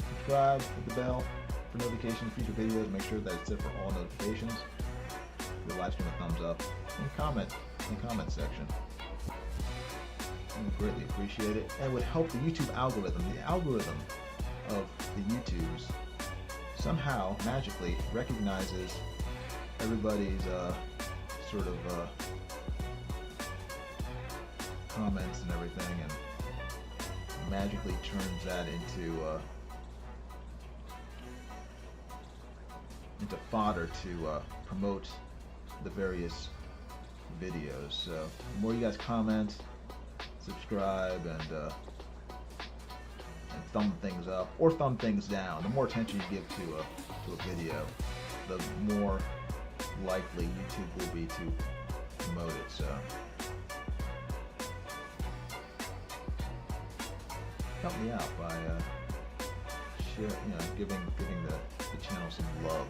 [SPEAKER 4] subscribe, hit the bell for notifications of future videos. Make sure that it's set for all notifications. Give the live stream a thumbs up, and comment in the comment section. I would greatly appreciate it, and it would help the YouTube algorithm. The algorithm of the YouTubes somehow magically recognizes everybody's sort of comments and everything, and magically turns that into fodder to promote the various videos. So the more you guys comment, subscribe, and thumb things up or thumb things down, the more attention you give to a video, the more likely YouTube will be to promote it. So help me out by giving the channel some love.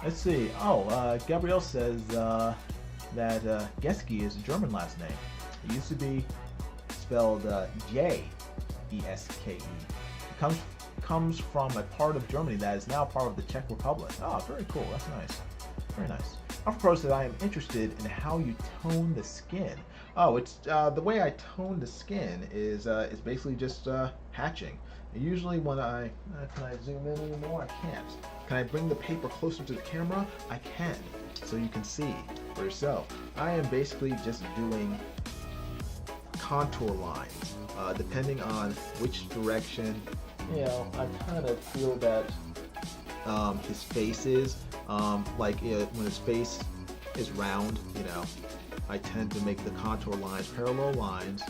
[SPEAKER 4] Let's see. Gabrielle says that Geske is a German last name. It used to be spelled J-E-S-K-E. It comes from a part of Germany that is now part of the Czech Republic. Oh, very cool. That's nice. Very nice. Alpha said, I am interested in how you tone the skin. Oh, it's the way I tone the skin is basically just hatching. Usually when can I zoom in anymore? I can't. Can I bring the paper closer to the camera? I can, so you can see for yourself. I am basically just doing contour lines, depending on which direction, I kind of feel that his face is, when his face is round, I tend to make the contour lines, parallel lines,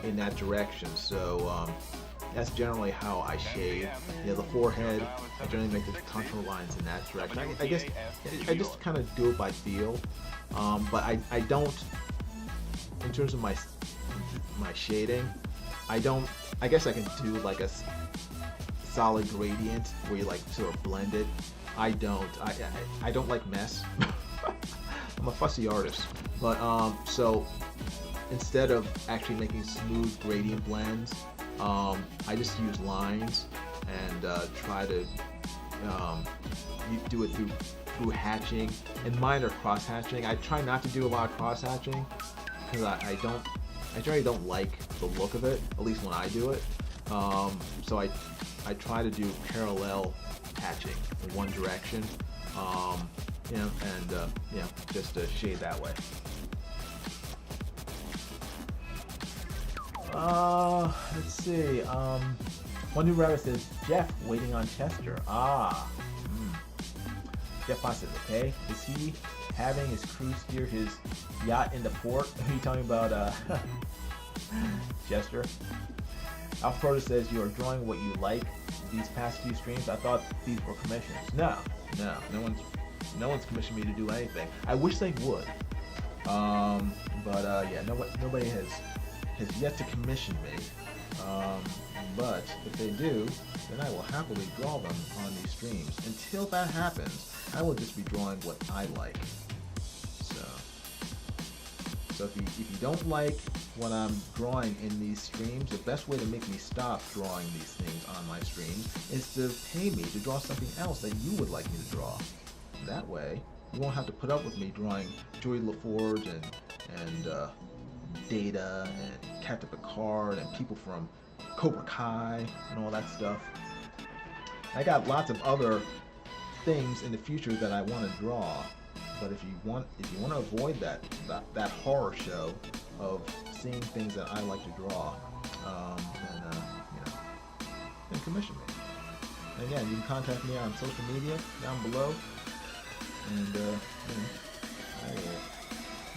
[SPEAKER 4] in that direction. So that's generally how I shade. The forehead, I generally make the contour lines in that direction. I guess I just kind of do it by feel, but I don't, in terms of my shading, I guess I can do like a solid gradient where you like sort of blend it. I don't like mess. I'm a fussy artist, but so instead of actually making smooth gradient blends, I just use lines and try to do it through hatching, and mine are cross hatching. I try not to do a lot of cross hatching because I generally don't like the look of it, at least when I do it. So I try to do parallel hatching in one direction, just to shade that way. Let's see. One new rabbit says Jeff waiting on Chester. Jeff Fawcett, okay? Is he having his crew steer his yacht into port? Are you talking about Chester? Alfredo says you are drawing what you like these past few streams. I thought these were commissions. No one's commissioned me to do anything. I wish they would, nobody has yet to commission me. But if they do, then I will happily draw them on these streams. Until that happens, I will just be drawing what I like. So if you don't like what I'm drawing in these streams, the best way to make me stop drawing these things on my streams is to pay me to draw something else that you would like me to draw. That way, you won't have to put up with me drawing GEORDI LaForge and Data and Captain Picard and people from Cobra Kai and all that stuff. I got lots of other things in the future that I want to draw, but if you want to avoid that horror show of seeing things that I like to draw, then commission me. And again, you can contact me on social media down below, and I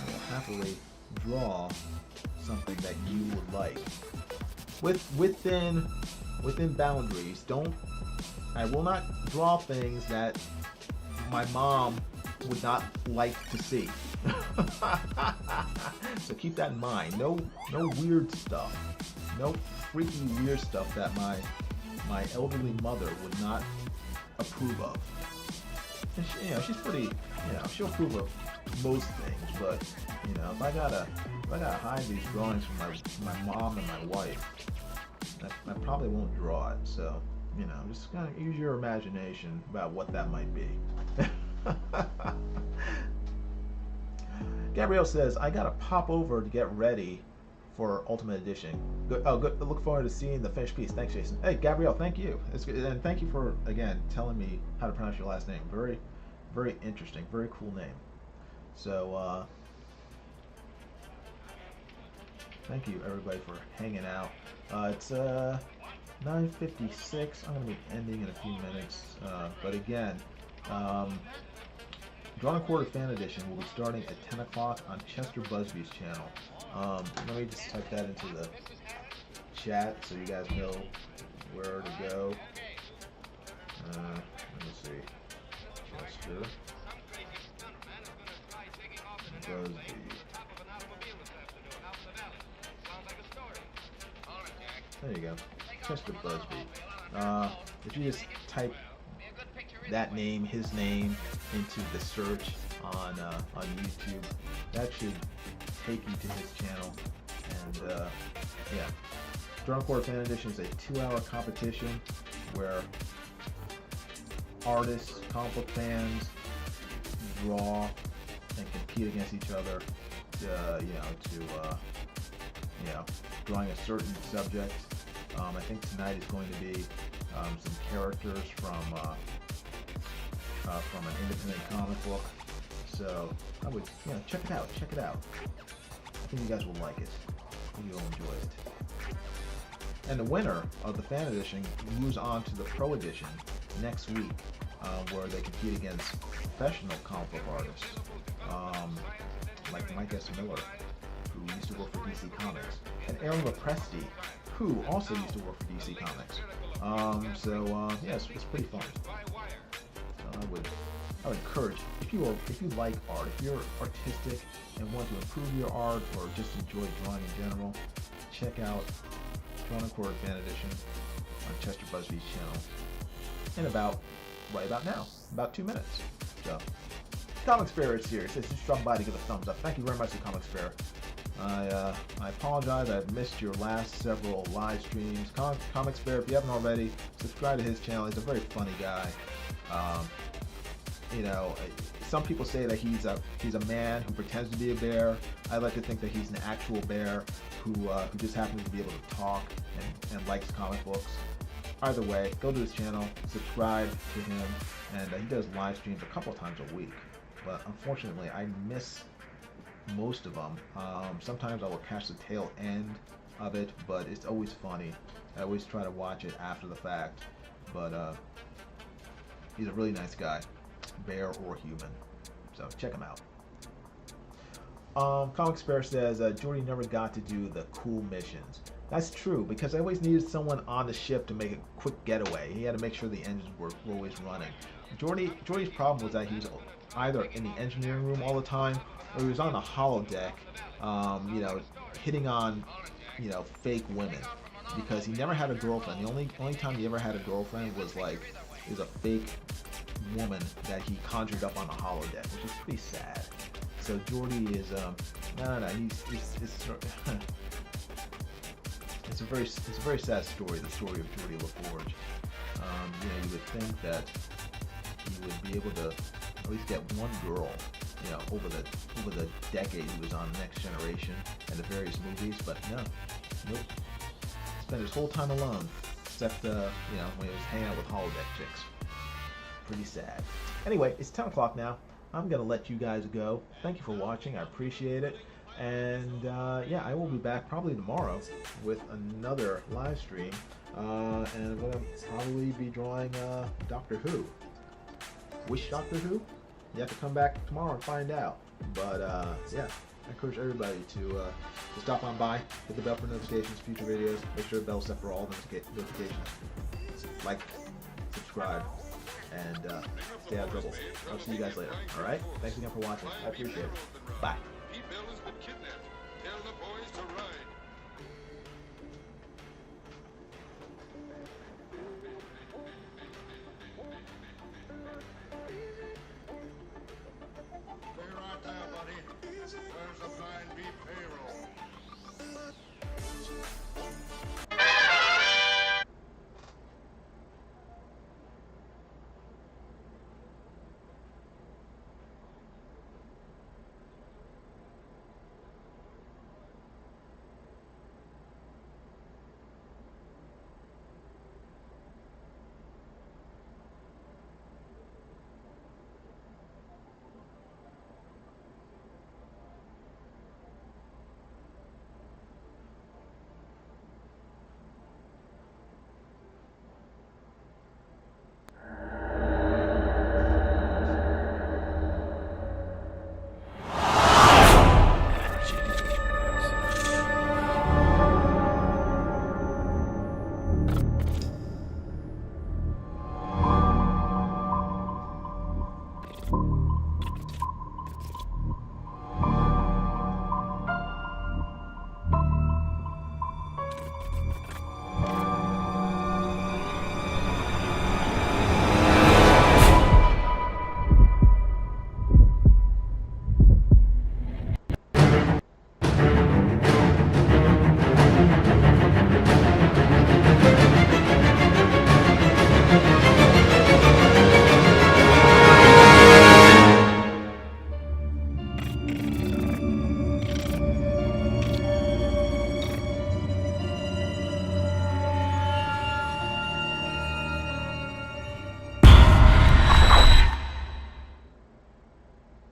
[SPEAKER 4] will happily draw something that you would like. Within boundaries. I will not draw things that my mom would not like to see. So keep that in mind. No weird stuff. No freaky weird stuff that my elderly mother would not approve of. And she, she's pretty, she'll approve of most things, but if I gotta hide these drawings from my mom and my wife, I probably won't draw it. So just kind of use your imagination about what that might be. Gabrielle says, I gotta pop over to get ready for Ultimate Edition. Good. Oh, good. Look forward to seeing the finished piece. Thanks, Jason. Hey, Gabrielle, thank you. It's good. And thank you for, again, telling me how to pronounce your last name. Very, very interesting. Very cool name. So, thank you, everybody, for hanging out. It's 9:56. I'm going to be ending in a few minutes. But again, Drawn and Quartered Fan Edition will be starting at 10 o'clock on Chester Busby's channel. Let me just type that into the chat so you guys know where to go. Let me see. Chester Busby. There you go. Chester Busby. If you just type that name, his name, into the search on YouTube, that should take you to his channel. And yeah, Drawn and Quartered Fan Edition is a 2-hour competition where artists, comic book fans draw and compete against each other. Drawing a certain subject. I think tonight is going to be some characters from an independent comic book. So I would, check it out. Check it out. I think you guys will like it. I think you'll enjoy it. And the winner of the fan edition moves on to the pro edition next week, where they compete against professional comic book artists, like Mike S. Miller, who used to work for DC Comics, and Aaron Lopresti, who also used to work for DC Comics. Yeah, it's pretty fun. I would encourage, if you like art, if you're artistic and want to improve your art or just enjoy drawing in general, check out Drawn and Quartered Fan Edition on Chester Busby's channel in right about now, about 2 minutes. So, Comic Spirit is here. It says just drop by to give a thumbs up. Thank you very much to Comic Spirit. I apologize, I've missed your last several live streams. Comic Spirit, if you haven't already, subscribe to his channel. He's a very funny guy. Some people say that he's a man who pretends to be a bear. I like to think that he's an actual bear who just happens to be able to talk and likes comic books. Either way, go to his channel, subscribe to him, and he does live streams a couple of times a week. But unfortunately, I miss most of them. Sometimes I will catch the tail end of it, but it's always funny. I always try to watch it after the fact. But he's a really nice guy, bear or human. So check him out. Comic Spare says Geordi never got to do the cool missions. That's true, because I always needed someone on the ship to make a quick getaway. He had to make sure the engines were always running. Geordi's problem was that he was either in the engineering room all the time, or he was on the holodeck, hitting on, fake women, because he never had a girlfriend. The only time he ever had a girlfriend was a fake woman that he conjured up on the holodeck, which is pretty sad. So Geordi is it's a very sad story, the story of GEORDI LaForge. You would think that he would be able to at least get one girl, over the decade he was on Next Generation and the various movies, but nope. Spent his whole time alone, except when he was hanging out with holodeck chicks. Pretty sad. Anyway, it's 10 o'clock now. I'm gonna let you guys go. Thank you for watching. I appreciate it. And I will be back probably tomorrow with another live stream. And I'm gonna probably be drawing Doctor Who. Which Doctor Who? You have to come back tomorrow and find out. But I encourage everybody to stop on by, hit the bell for notifications, future videos. Make sure the bell's set for all notifications. Like, subscribe, and stay out of trouble. I'll see you guys later. All right? Thanks again for watching. I appreciate it. Bye.
[SPEAKER 9] Pete Bell has been kidnapped. Tell the boys to ride.